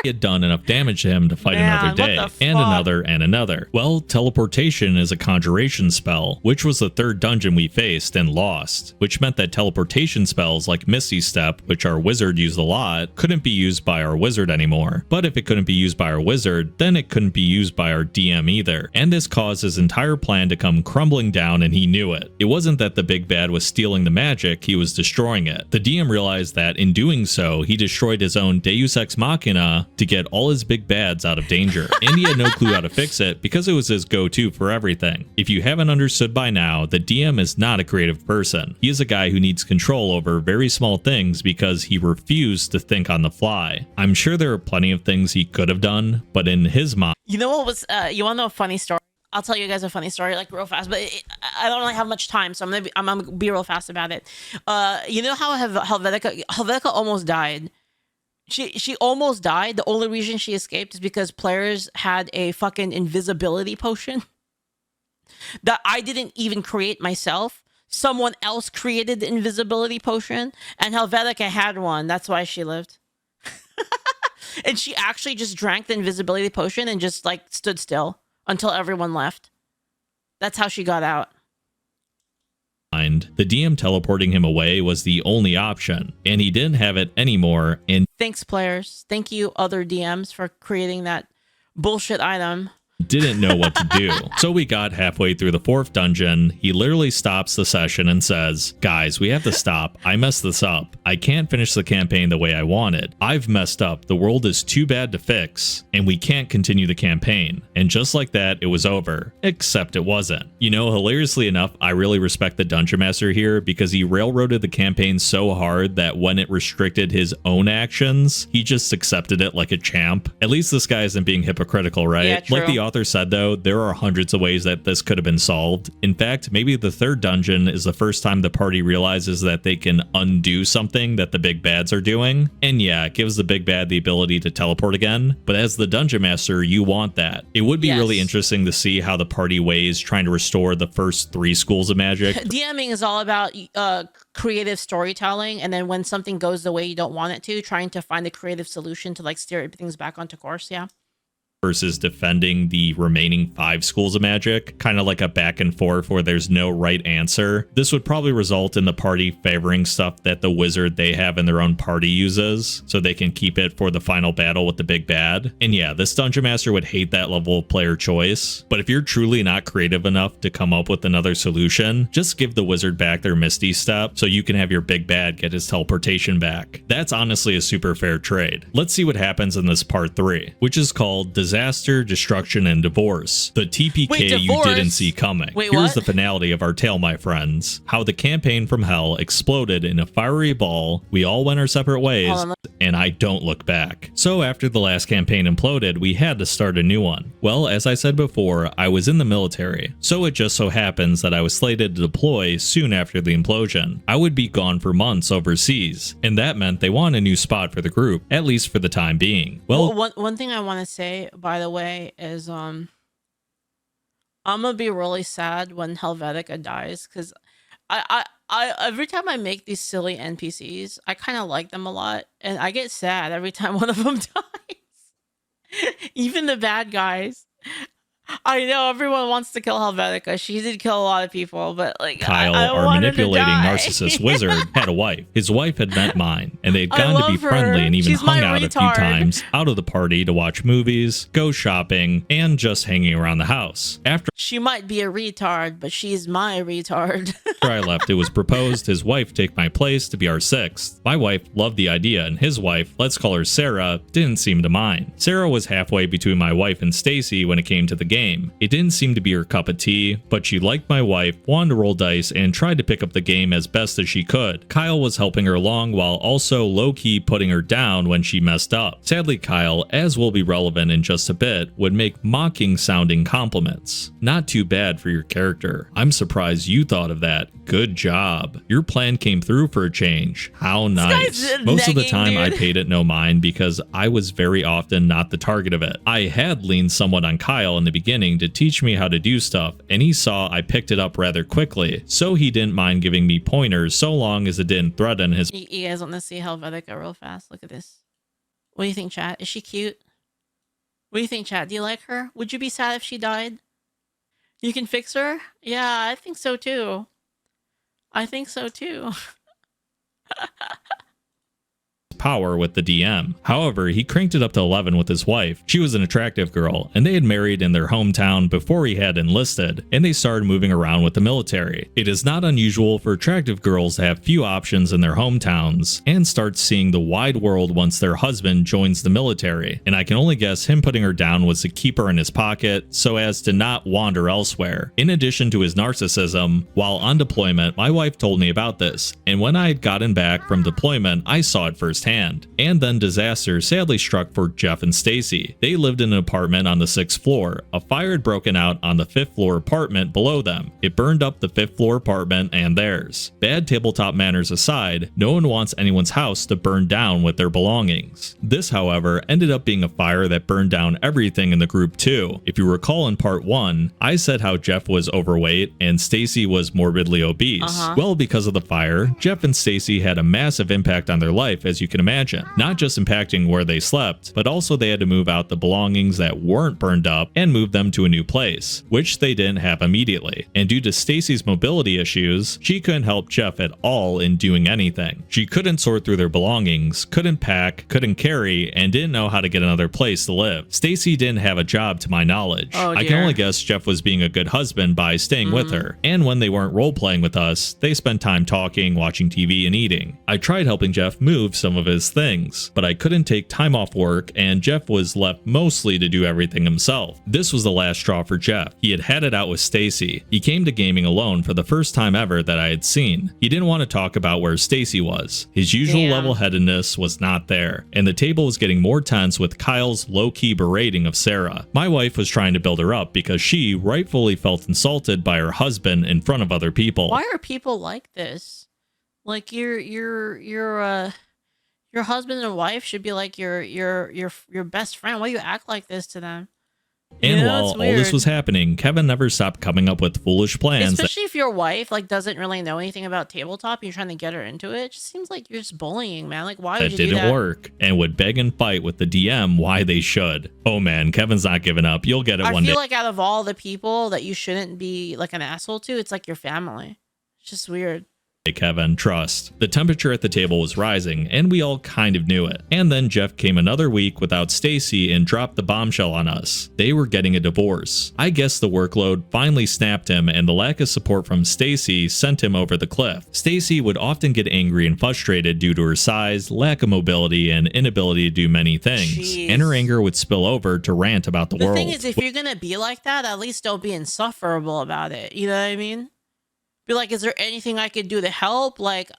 [SPEAKER 1] Had done enough damage to him to fight another day, and another and another. Well, teleportation is a conjuration spell, which was the 3rd dungeon we faced and lost, which meant that teleportation spells like Misty Step, which our wizard used a lot, couldn't be used by our wizard anymore. But if it couldn't be used by our wizard, then it couldn't be used by our DM either, and this caused his entire plan to come crumbling down, and he knew it. It wasn't that the big bad was stealing the magic, he was destroying it. The DM realized that in doing so, he destroyed his own Deus Ex Machina to get all his big bads out of danger, and he had no clue how to fix it because it was his go-to for everything. If you haven't understood by now, the DM is not a creative person. He is a guy who needs control over very small things because he refused to think on the fly. I'm sure there are plenty of things he could have done, but in his mind...
[SPEAKER 2] You know what was, you want to know a funny story? I'll tell you guys a funny story, like real fast, but I don't really have much time, so I'm gonna be real fast about it. You know how Helvetica almost died? She almost died. The only reason she escaped is because players had a fucking invisibility potion that I didn't even create myself. Someone else created the invisibility potion, and Helvetica had one. That's why she lived. And she actually just drank the invisibility potion and just like stood still until everyone left. That's how she got out.
[SPEAKER 1] The DM teleporting him away was the only option, and he didn't have it anymore. And
[SPEAKER 2] thanks, players. Thank you, other DMs, for creating that bullshit item.
[SPEAKER 1] Didn't know what to do. So we got halfway through the 4th dungeon. He literally stops the session and says, "Guys, we have to stop. I messed this up. I can't finish the campaign the way I wanted. I've messed up. The world is too bad to fix, and we can't continue the campaign." And just like that, it was over. Except it wasn't. You know, hilariously enough, I really respect the Dungeon Master here because he railroaded the campaign so hard that when it restricted his own actions, he just accepted it like a champ. At least this guy isn't being hypocritical, right?
[SPEAKER 2] Yeah, true.
[SPEAKER 1] Like the author said though, there are hundreds of ways that this could have been solved. In fact, maybe the 3rd dungeon is the first time the party realizes that they can undo something that the big bads are doing. And yeah, it gives the big bad the ability to teleport again, but as the Dungeon Master, you want that. It would be really interesting to see how the party weighs trying to restore the first 3 schools of magic.
[SPEAKER 2] DMing is all about creative storytelling, and then when something goes the way you don't want it to, trying to find a creative solution to like steer things back onto course. Yeah.
[SPEAKER 1] Versus defending the remaining 5 schools of magic, kind of like a back and forth where there's no right answer. This would probably result in the party favoring stuff that the wizard they have in their own party uses, so they can keep it for the final battle with the big bad. And yeah, this Dungeon Master would hate that level of player choice, but if you're truly not creative enough to come up with another solution, just give the wizard back their Misty Step so you can have your big bad get his teleportation back. That's honestly a super fair trade. Let's see what happens in this part 3, which is called Disaster, Destruction, and Divorce. The TPK you didn't see coming. Here's the finality of our tale, my friends. How the campaign from hell exploded in a fiery ball, we all went our separate ways, and I don't look back. So after the last campaign imploded, we had to start a new one. Well, as I said before, I was in the military, so it just so happens that I was slated to deploy soon after the implosion. I would be gone for months overseas, and that meant they want a new spot for the group, at least for the time being. Well,
[SPEAKER 2] one thing I want to say, by the way, is I'm gonna be really sad when Helvetica dies, because I every time I make these silly NPCs, I kind of like them a lot, and I get sad every time one of them dies. Even the bad guys. I know everyone wants to kill Helvetica. She did kill a lot of people, but like
[SPEAKER 1] Kyle,
[SPEAKER 2] I
[SPEAKER 1] our manipulating narcissist wizard, had a wife. His wife had met mine, and they'd gone to be friendly and even hung out a few times out of the party to watch movies, go shopping, and just hanging around the house. After
[SPEAKER 2] she might be a retard, but she's my retard.
[SPEAKER 1] After I left, it was proposed his wife take my place to be our 6th. My wife loved the idea, and his wife, let's call her Sarah, didn't seem to mind. Sarah was halfway between my wife and Stacy when it came to the game. game. It didn't seem to be her cup of tea, but she liked my wife, wanted to roll dice, and tried to pick up the game as best as she could. Kyle was helping her along while also low-key putting her down when she messed up. Sadly, Kyle, as will be relevant in just a bit, would make mocking sounding compliments. Not too bad for your character. I'm surprised you thought of that. Good job. Your plan came through for a change. How nice. Most of the time I paid it no mind because I was very often not the target of it. I had leaned somewhat on Kyle in the beginning to teach me how to do stuff, and he saw I picked it up rather quickly, so he didn't mind giving me pointers so long as it didn't threaten his—
[SPEAKER 2] You guys want to see how Vedic go real fast? Look at this. What do you think, chat? Is she cute? What do you think, chat? Do you like her? Would you be sad if she died? You can fix her? Yeah, I think so too. I think so too.
[SPEAKER 1] power with the DM. However, he cranked it up to 11 with his wife. She was an attractive girl, and they had married in their hometown before he had enlisted, and they started moving around with the military. It is not unusual for attractive girls to have few options in their hometowns and start seeing the wide world once their husband joins the military, and I can only guess him putting her down was to keep her in his pocket so as to not wander elsewhere. In addition to his narcissism, while on deployment, my wife told me about this, and when I had gotten back from deployment, I saw it firsthand. And then disaster sadly struck for Jeff and Stacy. They lived in an apartment on the 6th floor. A fire had broken out on the 5th floor apartment below them. It burned up the 5th floor apartment and theirs. Bad tabletop manners aside, no one wants anyone's house to burn down with their belongings. This, however, ended up being a fire that burned down everything in the group too. If you recall in part 1, I said how Jeff was overweight and Stacy was morbidly obese. Well, because of the fire, Jeff and Stacy had a massive impact on their life, as you can imagine. Not just impacting where they slept, but also they had to move out the belongings that weren't burned up and move them to a new place, which they didn't have immediately. And due to Stacy's mobility issues, she couldn't help Jeff at all in doing anything. She couldn't sort through their belongings, couldn't pack, couldn't carry, and didn't know how to get another place to live. Stacy didn't have a job to my knowledge. I can only guess Jeff was being a good husband by staying with her. And when they weren't role-playing with us, they spent time talking, watching TV, and eating. I tried helping Jeff move some of his things, but I couldn't take time off work, and Jeff was left mostly to do everything himself. This was the last straw for Jeff. He had had it out with Stacy. He came to gaming alone for the first time ever that I had seen. He didn't want to talk about where Stacy was. His usual level-headedness was not there, and the table was getting more tense with Kyle's low-key berating of Sarah. My wife was trying to build her up because she rightfully felt insulted by her husband in front of other people.
[SPEAKER 2] Why are people like this? Like your husband and wife should be like your best friend. Why do you act like this to them?
[SPEAKER 1] And while all this was happening, Kevin never stopped coming up with foolish plans.
[SPEAKER 2] Especially if your wife like doesn't really know anything about tabletop and you're trying to get her into it. It just seems like you're just bullying, man. Like, why would you do that?
[SPEAKER 1] It didn't work, and would beg and fight with the DM why they should. Oh man, Kevin's not giving up. You'll get it one day.
[SPEAKER 2] I feel like out of all the people that you shouldn't be like an asshole to, it's like your family. It's just weird.
[SPEAKER 1] Kevin, trust. The temperature at the table was rising, and we all kind of knew it. And then Jeff came another week without Stacy and dropped the bombshell on us. They were getting a divorce. I guess the workload finally snapped him, and the lack of support from Stacy sent him over the cliff. Stacy would often get angry and frustrated due to her size, lack of mobility, and inability to do many things. And her anger would spill over to rant about the world.
[SPEAKER 2] The thing is, if you're gonna be like that, at least don't be insufferable about it. You know what I mean? Be like, is there anything I could do to help? Like,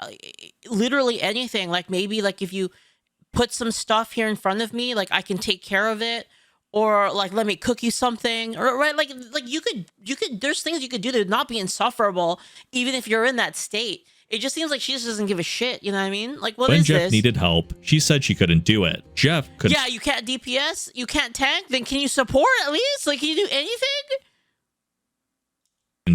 [SPEAKER 2] literally anything. Like, maybe, like, if you put some stuff here in front of me, like, I can take care of it. Or, like, let me cook you something. Or, right, like you could, there's things you could do to not be insufferable, even if you're in that state. It just seems like she just doesn't give a shit. You know what I mean? Like, what is this?
[SPEAKER 1] When Jeff needed help, she said she couldn't do it. Jeff could.
[SPEAKER 2] Yeah, you can't DPS? You can't tank? Then can you support at least? Like, can you do anything?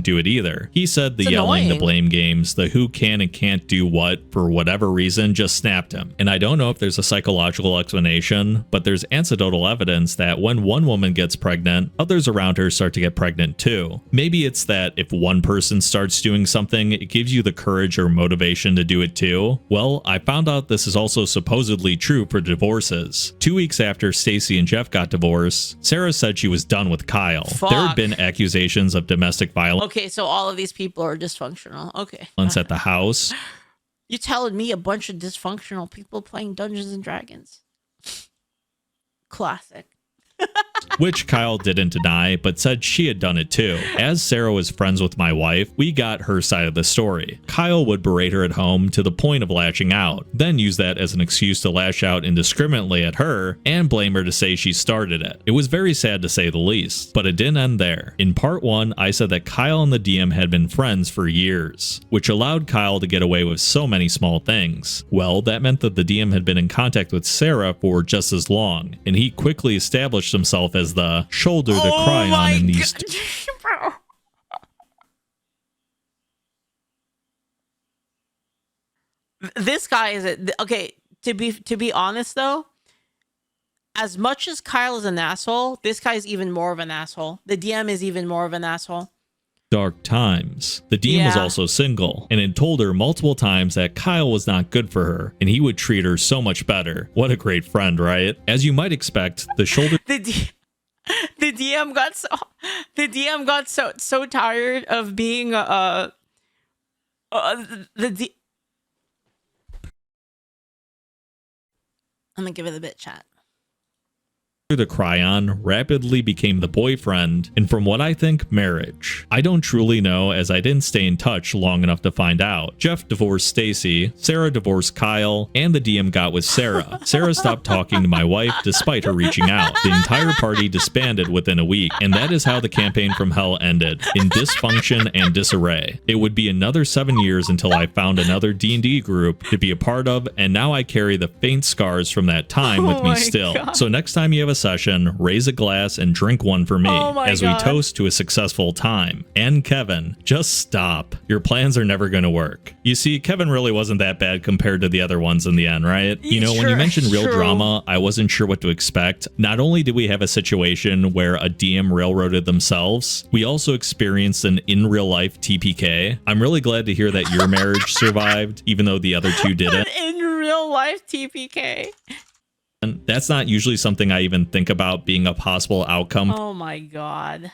[SPEAKER 1] Do it either. He said the yelling, the blame games, the who can and can't do what for whatever reason just snapped him. And I don't know if there's a psychological explanation, but there's anecdotal evidence that when one woman gets pregnant, others around her start to get pregnant too. Maybe it's that if one person starts doing something, it gives you the courage or motivation to do it too. Well, I found out this is also supposedly true for divorces. 2 weeks after Stacy and Jeff got divorced, Sarah said she was done with Kyle. There had been accusations of domestic violence.
[SPEAKER 2] Okay, so all of these people are dysfunctional. Okay.
[SPEAKER 1] At the house.
[SPEAKER 2] You're telling me a bunch of dysfunctional people playing Dungeons and Dragons? Classic.
[SPEAKER 1] which Kyle didn't deny, but said she had done it too. As Sarah was friends with my wife, we got her side of the story. Kyle would berate her at home to the point of lashing out, then use that as an excuse to lash out indiscriminately at her and blame her to say she started it. It was very sad to say the least, but it didn't end there. In part 1, I said that Kyle and the DM had been friends for years, which allowed Kyle to get away with so many small things. Well, that meant that the DM had been in contact with Sarah for just as long, and he quickly established himself as the shoulder to cry on in these
[SPEAKER 2] Bro. This guy is okay. To be honest though, as much as Kyle is an asshole, this guy is even more of an asshole. The DM is even more of an asshole.
[SPEAKER 1] dark times. The DM was also single and had told her multiple times that Kyle was not good for her and he would treat her so much better. What a great friend, right? As you might expect, the shoulder
[SPEAKER 2] the DM got so tired of being I'm gonna give it a bit, chat.
[SPEAKER 1] to cry on rapidly became the boyfriend, and from what I think, marriage. I don't truly know, as I didn't stay in touch long enough to find out. Jeff divorced Stacy, Sarah divorced Kyle, and the DM got with Sarah. Sarah stopped talking to my wife despite her reaching out. The entire party disbanded within a week, and that is how the campaign from hell ended, in dysfunction and disarray. It would be another 7 years until I found another D&D group to be a part of, and now I carry the faint scars from that time with me still. God. So next time you have a session, raise a glass and drink one for me as we toast to a successful time. And Kevin, just stop. Your plans are never going to work. You see, Kevin really wasn't that bad compared to the other ones in the end, right? You know, when you mentioned real drama, I wasn't sure what to expect. Not only did we have a situation where a DM railroaded themselves, we also experienced an in real life TPK. I'm really glad to hear that your marriage survived, even though the other two didn't.
[SPEAKER 2] In real life TPK.
[SPEAKER 1] That's not usually something I even think about being a possible outcome.
[SPEAKER 2] Oh my god.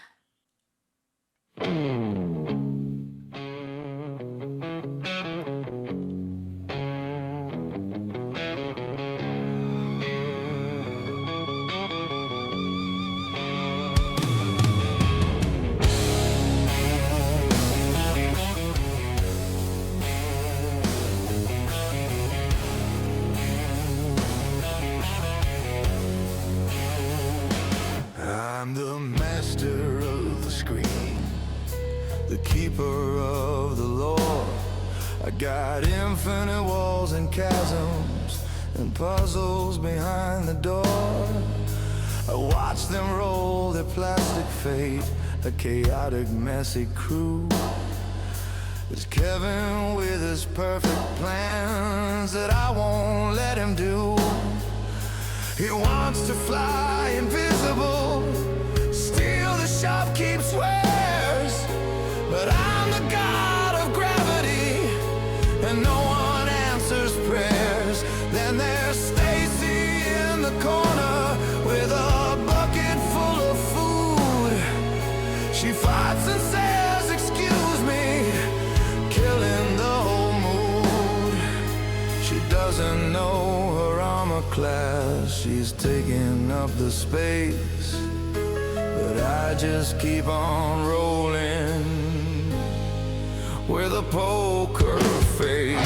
[SPEAKER 3] I'm the master of the screen, the keeper of the lore. I got infinite walls and chasms and puzzles behind the door. I watch them roll their plastic fate, a chaotic, messy crew. It's Kevin with his perfect plans that I won't let him do. He wants to fly invisible, steal the shopkeep's wares, but I'm the god of gravity, and no one answers prayers. Then there's Stacy in the corner with a bucket full of food. She fights and says, "Excuse me," killing the whole mood. She doesn't know her armor class, she's taking up the space, but I just keep on rolling with a poker face.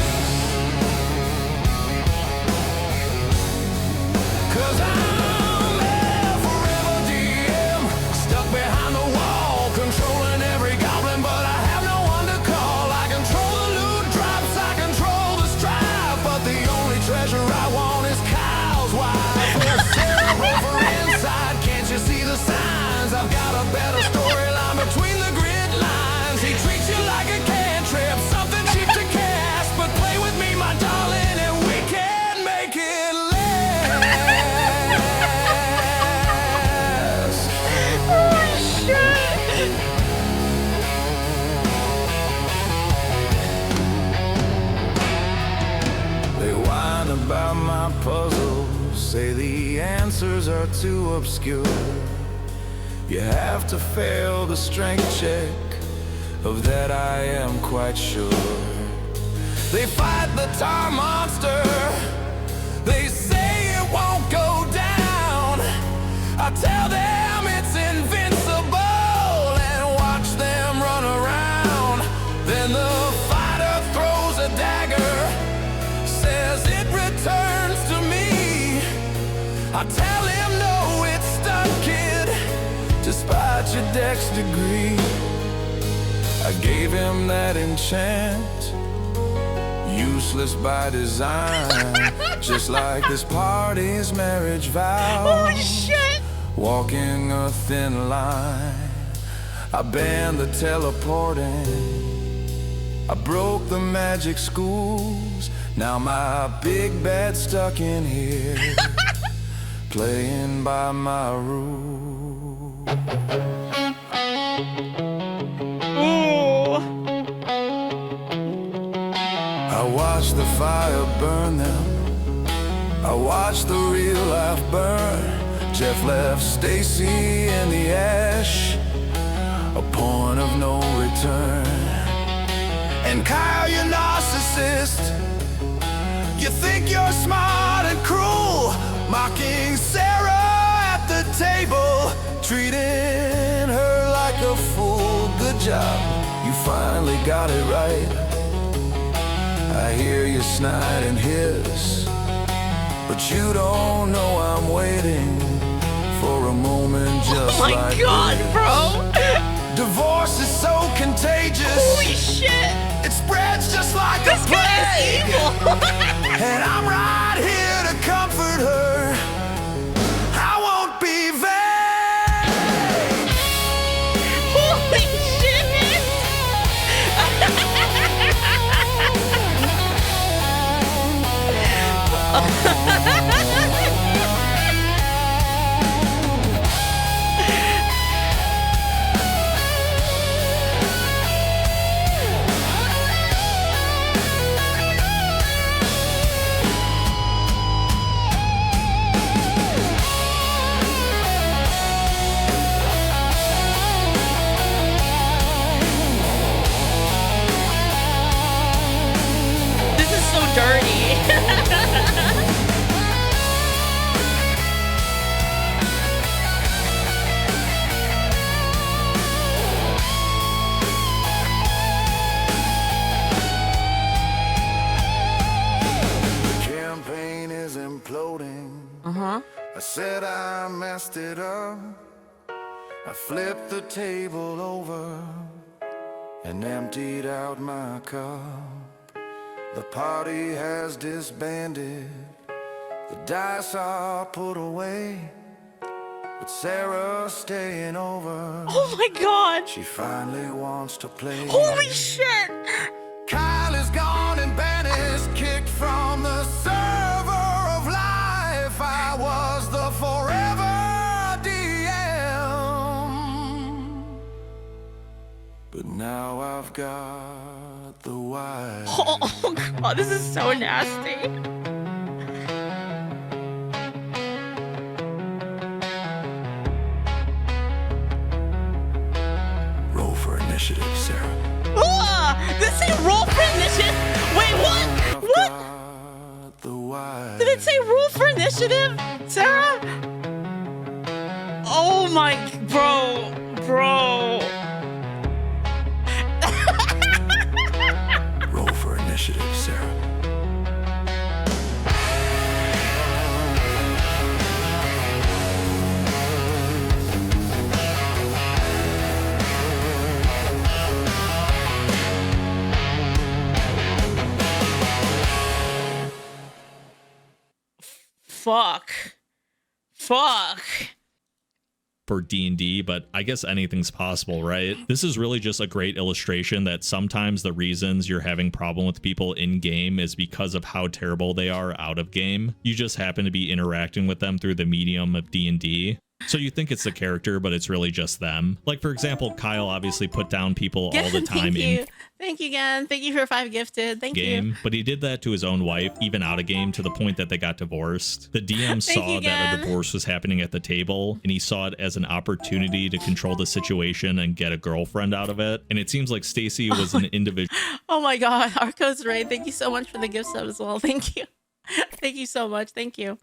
[SPEAKER 3] 'Cause I'm a forever DM, stuck behind the wall, controlling every goblin, but I have no one to call. I control the loot drops, I control the strife, but the only treasure I want is Kyle's wife. Over inside, can't you see the signs? I've got a better storyline between the grid lines. He treats you like a cantrip, something cheap to cast, but play with me, my darling, and we can make it last.
[SPEAKER 2] Oh shit.
[SPEAKER 3] They whine about my puzzles, say the answers are too obscure. You have to fail the strength check, of that I am quite sure. They fight the tar monster, they say it won't go down. I tell them degree. I gave him that enchant, useless by design. Just like this party's marriage vow.
[SPEAKER 2] Holy shit!
[SPEAKER 3] Walking a thin line. I banned the teleporting, I broke the magic schools. Now my big bed's stuck in here, playing by my rules.
[SPEAKER 2] Ooh.
[SPEAKER 3] I watch the fire burn them, I watch the real life burn. Jeff left Stacy in the ash, a point of no return. And Kyle, you narcissist, you think you're smart and cruel, mocking Sarah at the table, treating her like a fool. Good job, you finally got it right. I hear you snide and hiss, but you don't know I'm waiting for a moment just like this.
[SPEAKER 2] Oh my god, bro!
[SPEAKER 3] Divorce is so contagious.
[SPEAKER 2] Holy shit!
[SPEAKER 3] It spreads just like
[SPEAKER 2] This
[SPEAKER 3] a
[SPEAKER 2] guy
[SPEAKER 3] plague.
[SPEAKER 2] is evil!
[SPEAKER 3] And I'm right here to comfort her. I won't be vain.
[SPEAKER 2] Holy shit! This is so dirty.
[SPEAKER 3] The campaign is imploding. I said I messed it up. I flipped the table over and emptied out my cup. The party has disbanded, the dice are put away, but Sarah's staying over.
[SPEAKER 2] Oh my god!
[SPEAKER 3] She finally wants to play.
[SPEAKER 2] Holy shit!
[SPEAKER 3] Kyle is gone and banished, kicked from the server of life. I was the forever DM, but now I've got the wife.
[SPEAKER 2] Oh god, this is so nasty.
[SPEAKER 3] Roll for initiative, Sarah.
[SPEAKER 2] This ain't roll for initiative. Wait, what?
[SPEAKER 3] I've
[SPEAKER 2] What?
[SPEAKER 3] got the wife.
[SPEAKER 2] Did it say roll for initiative, Sarah? Oh my, bro.
[SPEAKER 3] Roll for initiative, Sarah.
[SPEAKER 2] Fuck.
[SPEAKER 1] For D&D, but I guess anything's possible, right? This is really just a great illustration that sometimes the reasons you're having problem with people in game is because of how terrible they are out of game. You just happen to be interacting with them through the medium of D&D. So you think it's the character, but it's really just them. Like, for example, Kyle obviously put down people all the time in
[SPEAKER 2] Thank you again. Thank you for 5 gifted. Thank
[SPEAKER 1] game,
[SPEAKER 2] you.
[SPEAKER 1] but he did that to his own wife, even out of game, to the point that they got divorced. The DM saw that a divorce was happening at the table, and he saw it as an opportunity to control the situation and get a girlfriend out of it. And it seems like Stacy was an individual.
[SPEAKER 2] Oh my god, Arco's Ray. Thank you so much for the gift sub as well. Thank you. Thank you so much. Thank you.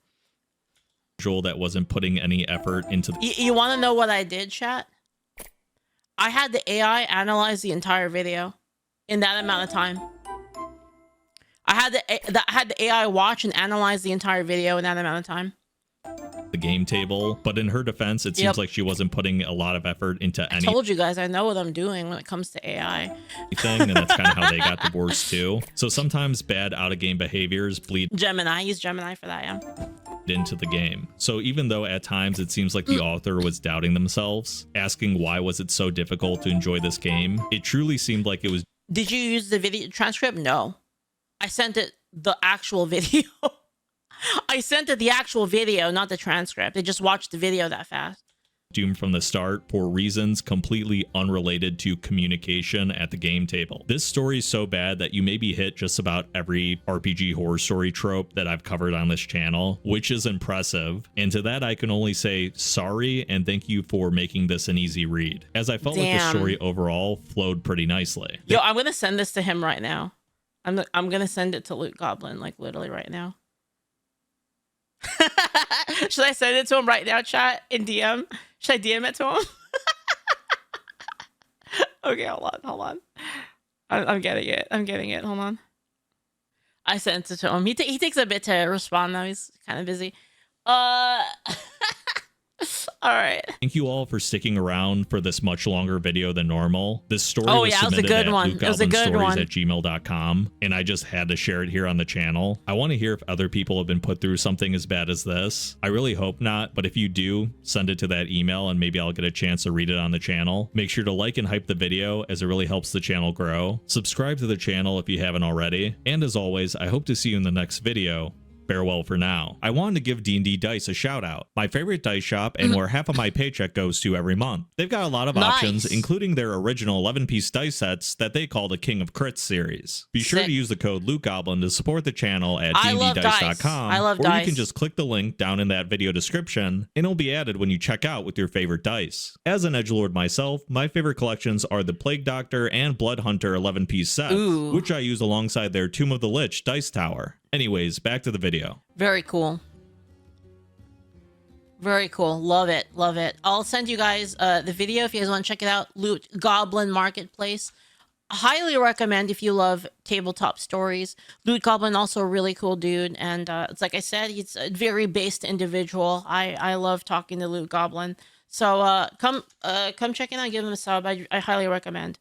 [SPEAKER 1] That wasn't putting any effort into
[SPEAKER 2] You want to know what I did, chat? I had the AI analyze the entire video in that amount of time. I had the AI watch and analyze the entire video in that amount of time.
[SPEAKER 1] the game table, but in her defense, it seems like she wasn't putting a lot of effort into
[SPEAKER 2] I told you guys, I know what I'm doing when it comes to AI.
[SPEAKER 1] anything, and that's kind of how they got divorced too. So sometimes bad out-of-game behaviors bleed
[SPEAKER 2] Gemini, use Gemini for that, yeah.
[SPEAKER 1] into the game. So even though at times it seems like the author was doubting themselves, asking why was it so difficult to enjoy this game, it truly seemed like it was.
[SPEAKER 2] Did you use the video transcript? No. I sent it the actual video. I sent it the actual video, not the transcript. I just watched the video that fast.
[SPEAKER 1] Doomed from the start for reasons completely unrelated to communication at the game table. This story is so bad that you maybe hit just about every RPG horror story trope that I've covered on this channel, which is impressive. And to that, I can only say sorry and thank you for making this an easy read, as I felt like the story overall flowed pretty nicely.
[SPEAKER 2] Yo, I'm gonna send this to him right now. I'm gonna send it to Loot Goblin, like literally right now. Should I send it to him right now, chat, in DM? Should I DM it to him? Okay, hold on. I'm getting it. Hold on. I sent it to him. He takes a bit to respond though. He's kind of busy. All right.
[SPEAKER 1] Thank you all for sticking around for this much longer video than normal. This story was submitted
[SPEAKER 2] it was a good
[SPEAKER 1] at
[SPEAKER 2] one. It was a good one.
[SPEAKER 1] lootgoblinstories@gmail.com, and I just had to share it here on the channel. I want to hear if other people have been put through something as bad as this. I really hope not, but if you do, send it to that email and maybe I'll get a chance to read it on the channel. Make sure to like and hype the video, as it really helps the channel grow. Subscribe to the channel if you haven't already, and as always, I hope to see you in the next video. Farewell for now. I wanted to give D&D Dice a shout out, my favorite dice shop and where half of my paycheck goes to every month. They've got a lot of options, including their original 11-piece dice sets that they call the King of Crits series. Be sure to use the code Loot Goblin to support the channel at dnddice.com, or you can just click the link down in that video description and it'll be added when you check out with your favorite dice. As an edgelord myself, my favorite collections are the Plague Doctor and Blood Hunter 11-piece sets, which I use alongside their Tomb of the Lich dice tower. Anyways, back to the video.
[SPEAKER 2] Very cool. Very cool. Love it. Love it. I'll send you guys the video if you guys want to check it out. Loot Goblin Marketplace. Highly recommend if you love tabletop stories. Loot Goblin also a really cool dude. And it's like I said, he's a very based individual. I love talking to Loot Goblin. So come check it out. Give him a sub. I highly recommend.